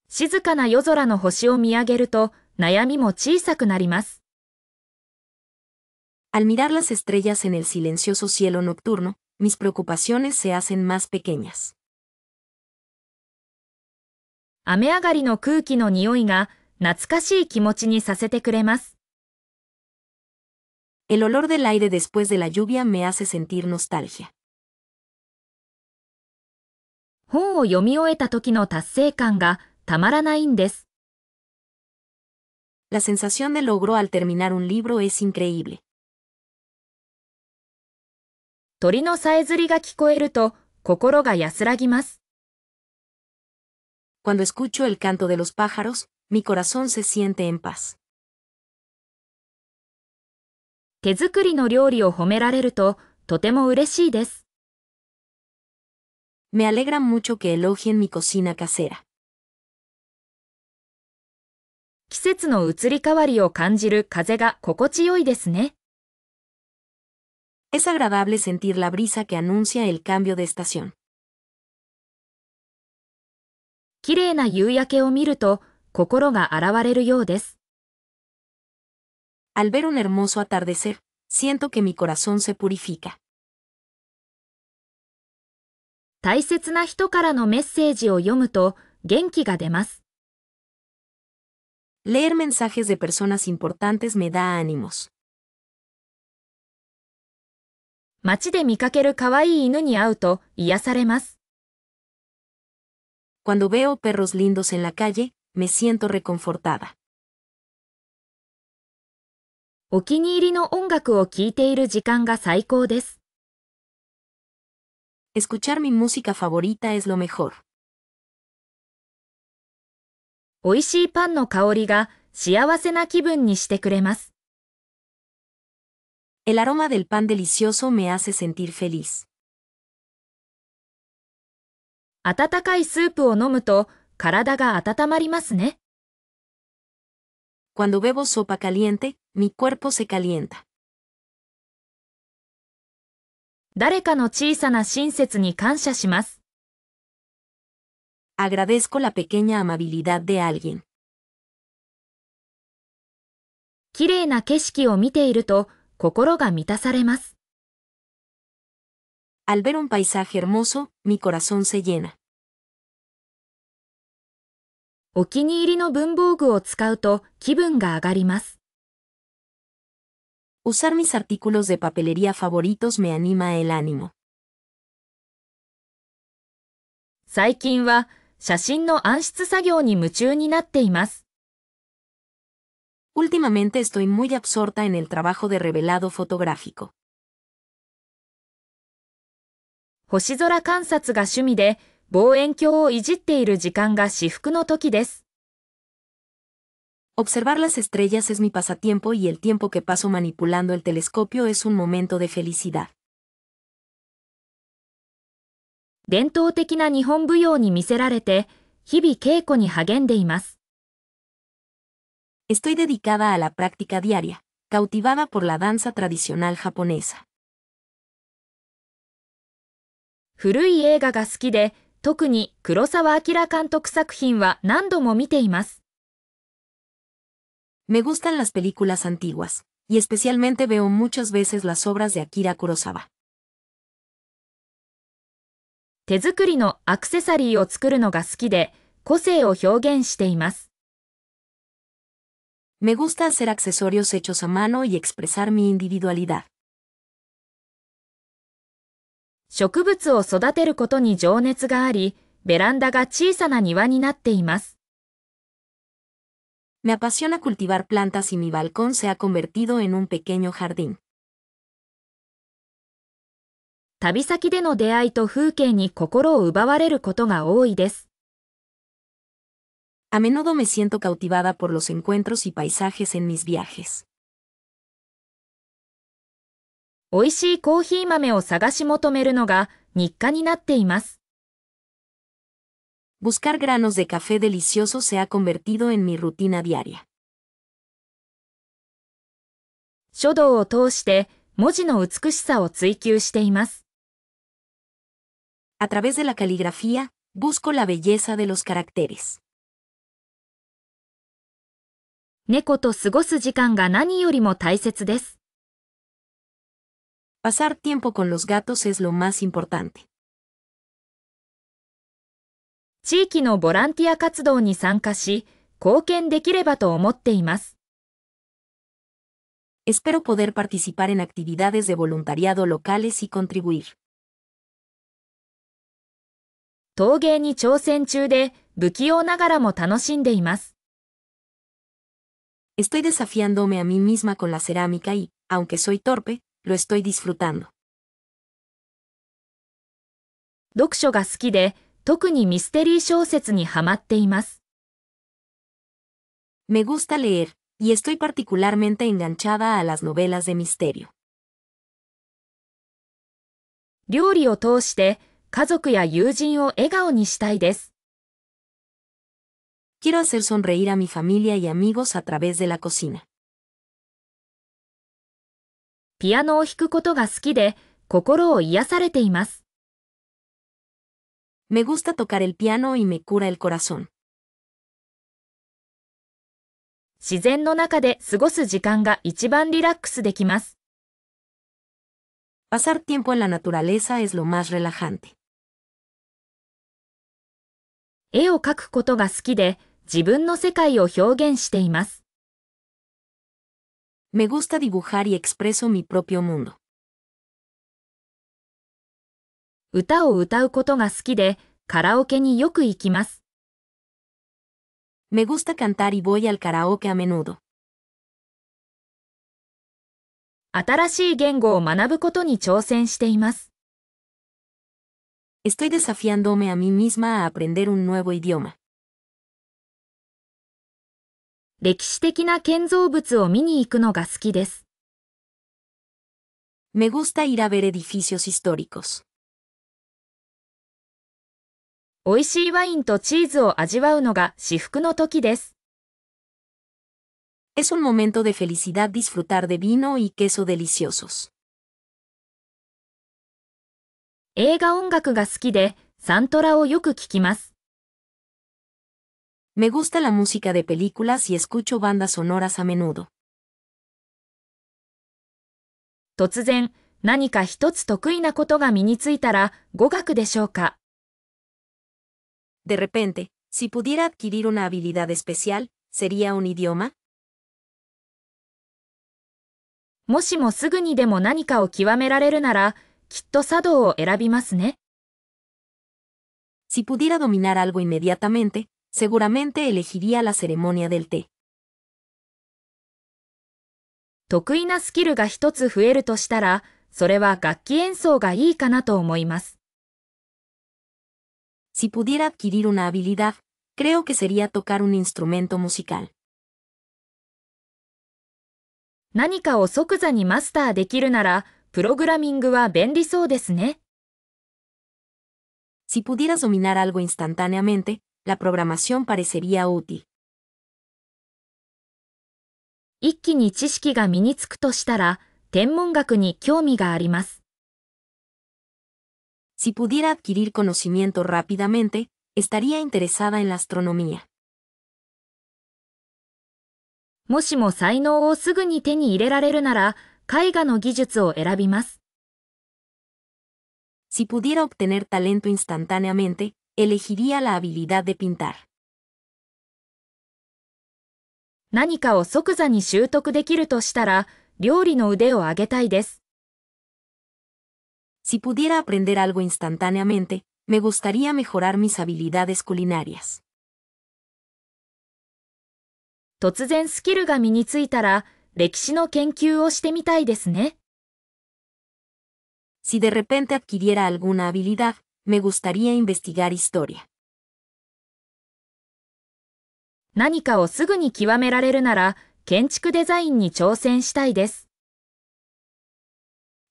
静かな夜空の星を見上げると悩みも小さくなります。
Al mirar las estrellas en el silencioso cielo nocturno, mis preocupaciones se hacen más pequeñas.
雨上がりの空気の匂いが懐かしい気持ちにさせてくれます。
El olor del aire después de la lluvia me hace sentir nostalgia.
本を読み終えた時の達成感がたまらないんです。
La sensación de logro al terminar un libro es increíble.
鳥のさえずりが聞こえると心が安らぎます。
Cuando escucho el canto de los pájaros, mi corazón se siente en paz.
手作りの料理を褒められるととても嬉しいです。
Me alegra mucho que elogien mi cocina casera.
季節の移り変わりを感じる風が心地よいですね。
Es agradable sentir la brisa que anuncia el cambio de estación.
綺麗な夕焼けを見ると心が洗われるようです。
Al ver un hermoso atardecer, siento que mi corazón se purifica.
大切な人からのメッセージを読むと元気が出ます。
Leer mensajes de personas importantes me da ánimos.
街で見かける可愛い犬に会うと癒されます。
Cuando veo perros lindos en la calle, me siento reconfortada.
お気に入りの音楽を聴いている時間が最高です。
Escuchar mi música favorita es lo mejor.
美味しいパンの香りが幸せな気分にしてくれます。
El aroma del pan delicioso me hace sentir feliz.
温かいスープを飲むと体が温まりますね。
Cuando bebo sopa caliente, mi cuerpo se calienta.
誰かの小さな親切に感謝します。
Agradezco la pequeña amabilidad de alguien.
綺麗な景色を見ていると心が満たされます。
Al ver un paisaje hermoso, mi corazón se llena.
お気に入りの文房具を使うと気分が上がります。
Usar mis artículos de papelería favoritos me anima el ánimo.
最近は写真の暗出作業に夢中になっています。
Últimamente estoy muy absorta en el trabajo de revelado fotográfico.
星空観察が趣味で望遠鏡をいじっている時間が至福の時です。
Observar las estrellas es mi pasatiempo y el tiempo que paso manipulando el telescopio es un momento de felicidad.
伝統的な日本舞踊に魅せられて、日々稽古に励んでいます。
Estoy dedicada a la práctica diaria, cautivada por la danza tradicional japonesa.
古い映画が好きで、特に黒澤明監督作品は何度も見ています。
Me gustan las películas antiguas, y especialmente veo muchas veces las obras de Akira Kurosawa.
手作りのアクセサリーを作るのが好きで、個性を表現しています。
Me gusta hacer accesorios hechos a mano y expresar mi individualidad.
植物を育てることに情熱があり、ベランダが小さな庭になっています。
Me apasiona cultivar plantas y mi balcón se ha convertido en un pequeño jardín.
旅先での出会いと風景に心を奪われることが多いです。
A menudo me siento cautivada por los encuentros y paisajes en mis viajes.
美味しいコーヒー豆を探し求めるのが日課になっています。
Buscar granos de café delicioso se ha convertido en mi rutina diaria.
書道を通して文字の美しさを追求しています。
A través de la caligrafía, busco la belleza de los caracteres.
猫と過ごす時間が何よりも大切です。
Pasar tiempo con los gatos es lo más importante.
地域のボランティア活動に参加し、貢献できればと思っています。
Espero poder participar en actividades de voluntariado locales y contribuir.
陶芸に挑戦中で、不器用ながらも楽しんでいます。
Estoy desafiándome a mí misma con la cerámica y, aunque soy torpe, lo estoy disfrutando.
読書が好きで、特にミステリー小説にハマっています。
Me gusta leer, y estoy particularmente enganchada a las novelas de misterio.
料理を通して家族や友人を笑顔にしたいです。
Quiero hacer sonreír a mi familia y amigos a través de la cocina.
ピアノを弾くことが好きで、心を癒されています。
Me gusta tocar el piano y me cura el corazón.
自然の中で過ごす時間が一番リラックスできます。
Pasar tiempo en la naturaleza es lo más relajante.
絵を描くことが好きで、自分の世界を表現しています。
Me gusta dibujar y expreso mi propio mundo.
歌を歌うことが好きで、カラオケによく行きます。
Me gusta cantar y voy al karaoke a menudo.
新しい言語を学ぶことに挑戦しています。
Estoy desafiándome a mí misma a aprender un nuevo idioma.
歴史的な建造物を見に行くのが好きです。
Me gusta ir a ver edificios históricos.
美味しいワインとチーズを味わうのが至福の時です。
Es un momento de felicidad disfrutar de vino y queso deliciosos.
映画音楽が好きで、サントラをよく聴きます。
Me gusta la música de películas y escucho bandas sonoras a menudo.
突然、何か一つ得意なことが身についたら語学でしょうか。
De repente, si pudiera adquirir una habilidad especial, ¿sería un idioma?
もしもすぐにでも何かを極められるなら、きっと茶道を選びますね。
Si pudiera dominar algo inmediatamente, seguramente elegiría la ceremonia del té.
得意なスキルが一つ増えるとしたら、それは楽器演奏がいいかなと思います。
Si pudiera adquirir una habilidad, creo que sería tocar un instrumento musical.
何かを即座にマスターできるなら、プログラミングは便利そうですね。
Si pudieras dominar algo instantáneamente, la programación parecería útil.
一気に知識が身につくとしたら、天文学に興味があります。
Si pudiera adquirir conocimiento rápidamente, estaría interesada en la astronomía.
もしも才能をすぐに手に入れられるなら、絵画の技術を選びます。
Si pudiera obtener talento instantáneamente, elegiría la habilidad de pintar.
何かを即座に習得できるとしたら、料理の腕を上げたいです。
Si pudiera aprender algo instantáneamente, me gustaría mejorar mis habilidades culinarias.
突然スキルが身についたら、歴史の研究をしてみたいですね。
Si de repente adquiriera alguna habilidad, me gustaría investigar historia.
何かをすぐに極められるなら、建築デザインに挑戦したいです。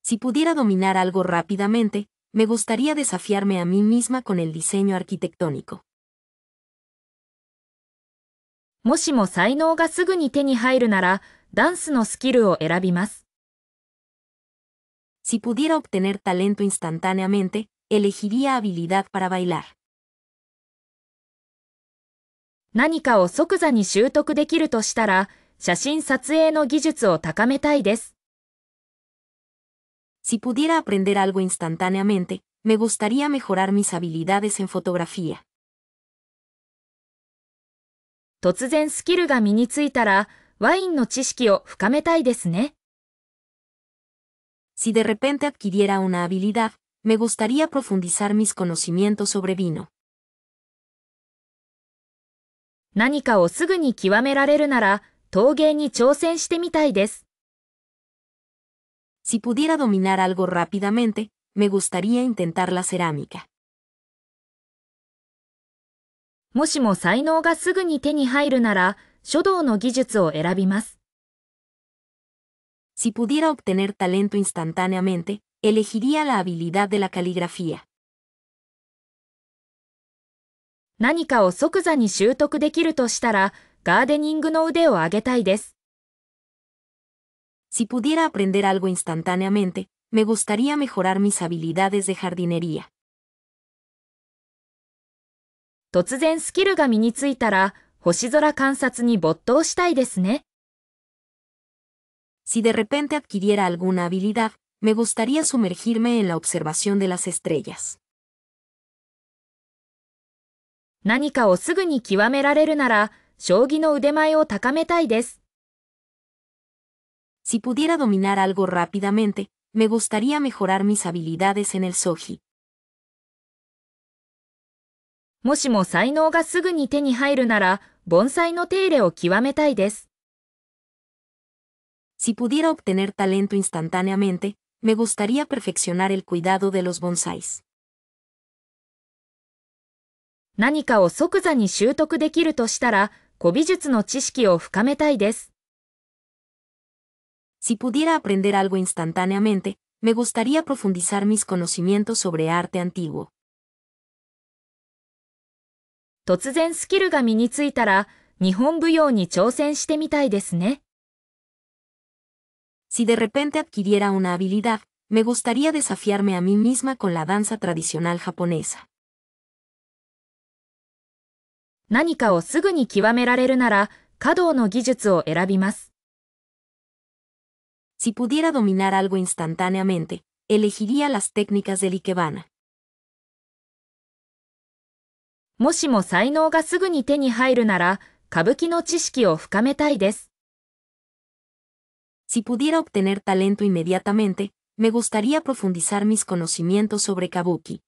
Si pudiera dominar algo rápidamente, me gustaría desafiarme a mí misma con el diseño arquitectónico.
もしも才能がすぐに手に入るなら、ダンスのスキルを選びます。
Si pudiera obtener talento instantáneamente, elegiría habilidad para bailar.
何かを即座に習得できるとしたら、写真撮影の技術を高めたいです。
Si pudiera aprender algo instantáneamente, me gustaría mejorar mis habilidades en fotografía.
突然スキルが身についたら、ワインの知識を深めたいですね。
Si de repente adquiriera una habilidad, me gustaría profundizar mis conocimientos sobre vino.
何かをすぐに極められるなら、陶芸に挑戦してみたいです。
Si pudiera dominar algo rápidamente, me gustaría intentar la cerámica.
もしも才能がすぐに手に入るなら、書道の技術を選びます。
Si pudiera obtener talento instantáneamente, elegiría la habilidad de la caligrafía.
何かを即座に習得できるとしたら、ガーデニングの腕を上げたいです。
Si pudiera aprender algo instantáneamente, me gustaría mejorar mis habilidades de jardinería.
突然スキルが身についたら、星空観察に没頭したいですね。
Si de repente adquiriera alguna habilidad, me gustaría sumergirme en la observación de las estrellas.
何かをすぐに極められるなら、将棋の腕前を高めたいです。
Si pudiera dominar algo rápidamente, me gustaría mejorar mis habilidades en el shogi.
もしも才能がすぐに手に入るなら、盆栽の手入れを極めたいです。
Si pudiera obtener talento instantáneamente, me gustaría perfeccionar el cuidado de los bonsáis.
何かを即座に習得できるとしたら、古美術の知識を深めたいです。
Si pudiera aprender algo instantáneamente, me gustaría profundizar mis conocimientos sobre arte antiguo.
突然スキルが身についたら、日本舞踊に挑戦してみたいですね。
Si de repente adquiriera una habilidad, me gustaría desafiarme a mí misma con la danza tradicional japonesa.
何かをすぐに極められるなら、華道の技術を選びます。
Si pudiera dominar algo instantáneamente, elegiría las técnicas del Ikebana.
もしも才能がすぐに手に入るなら、歌舞伎の知識を深めたいです。
Si pudiera obtener talento inmediatamente, me gustaría profundizar mis conocimientos sobre kabuki.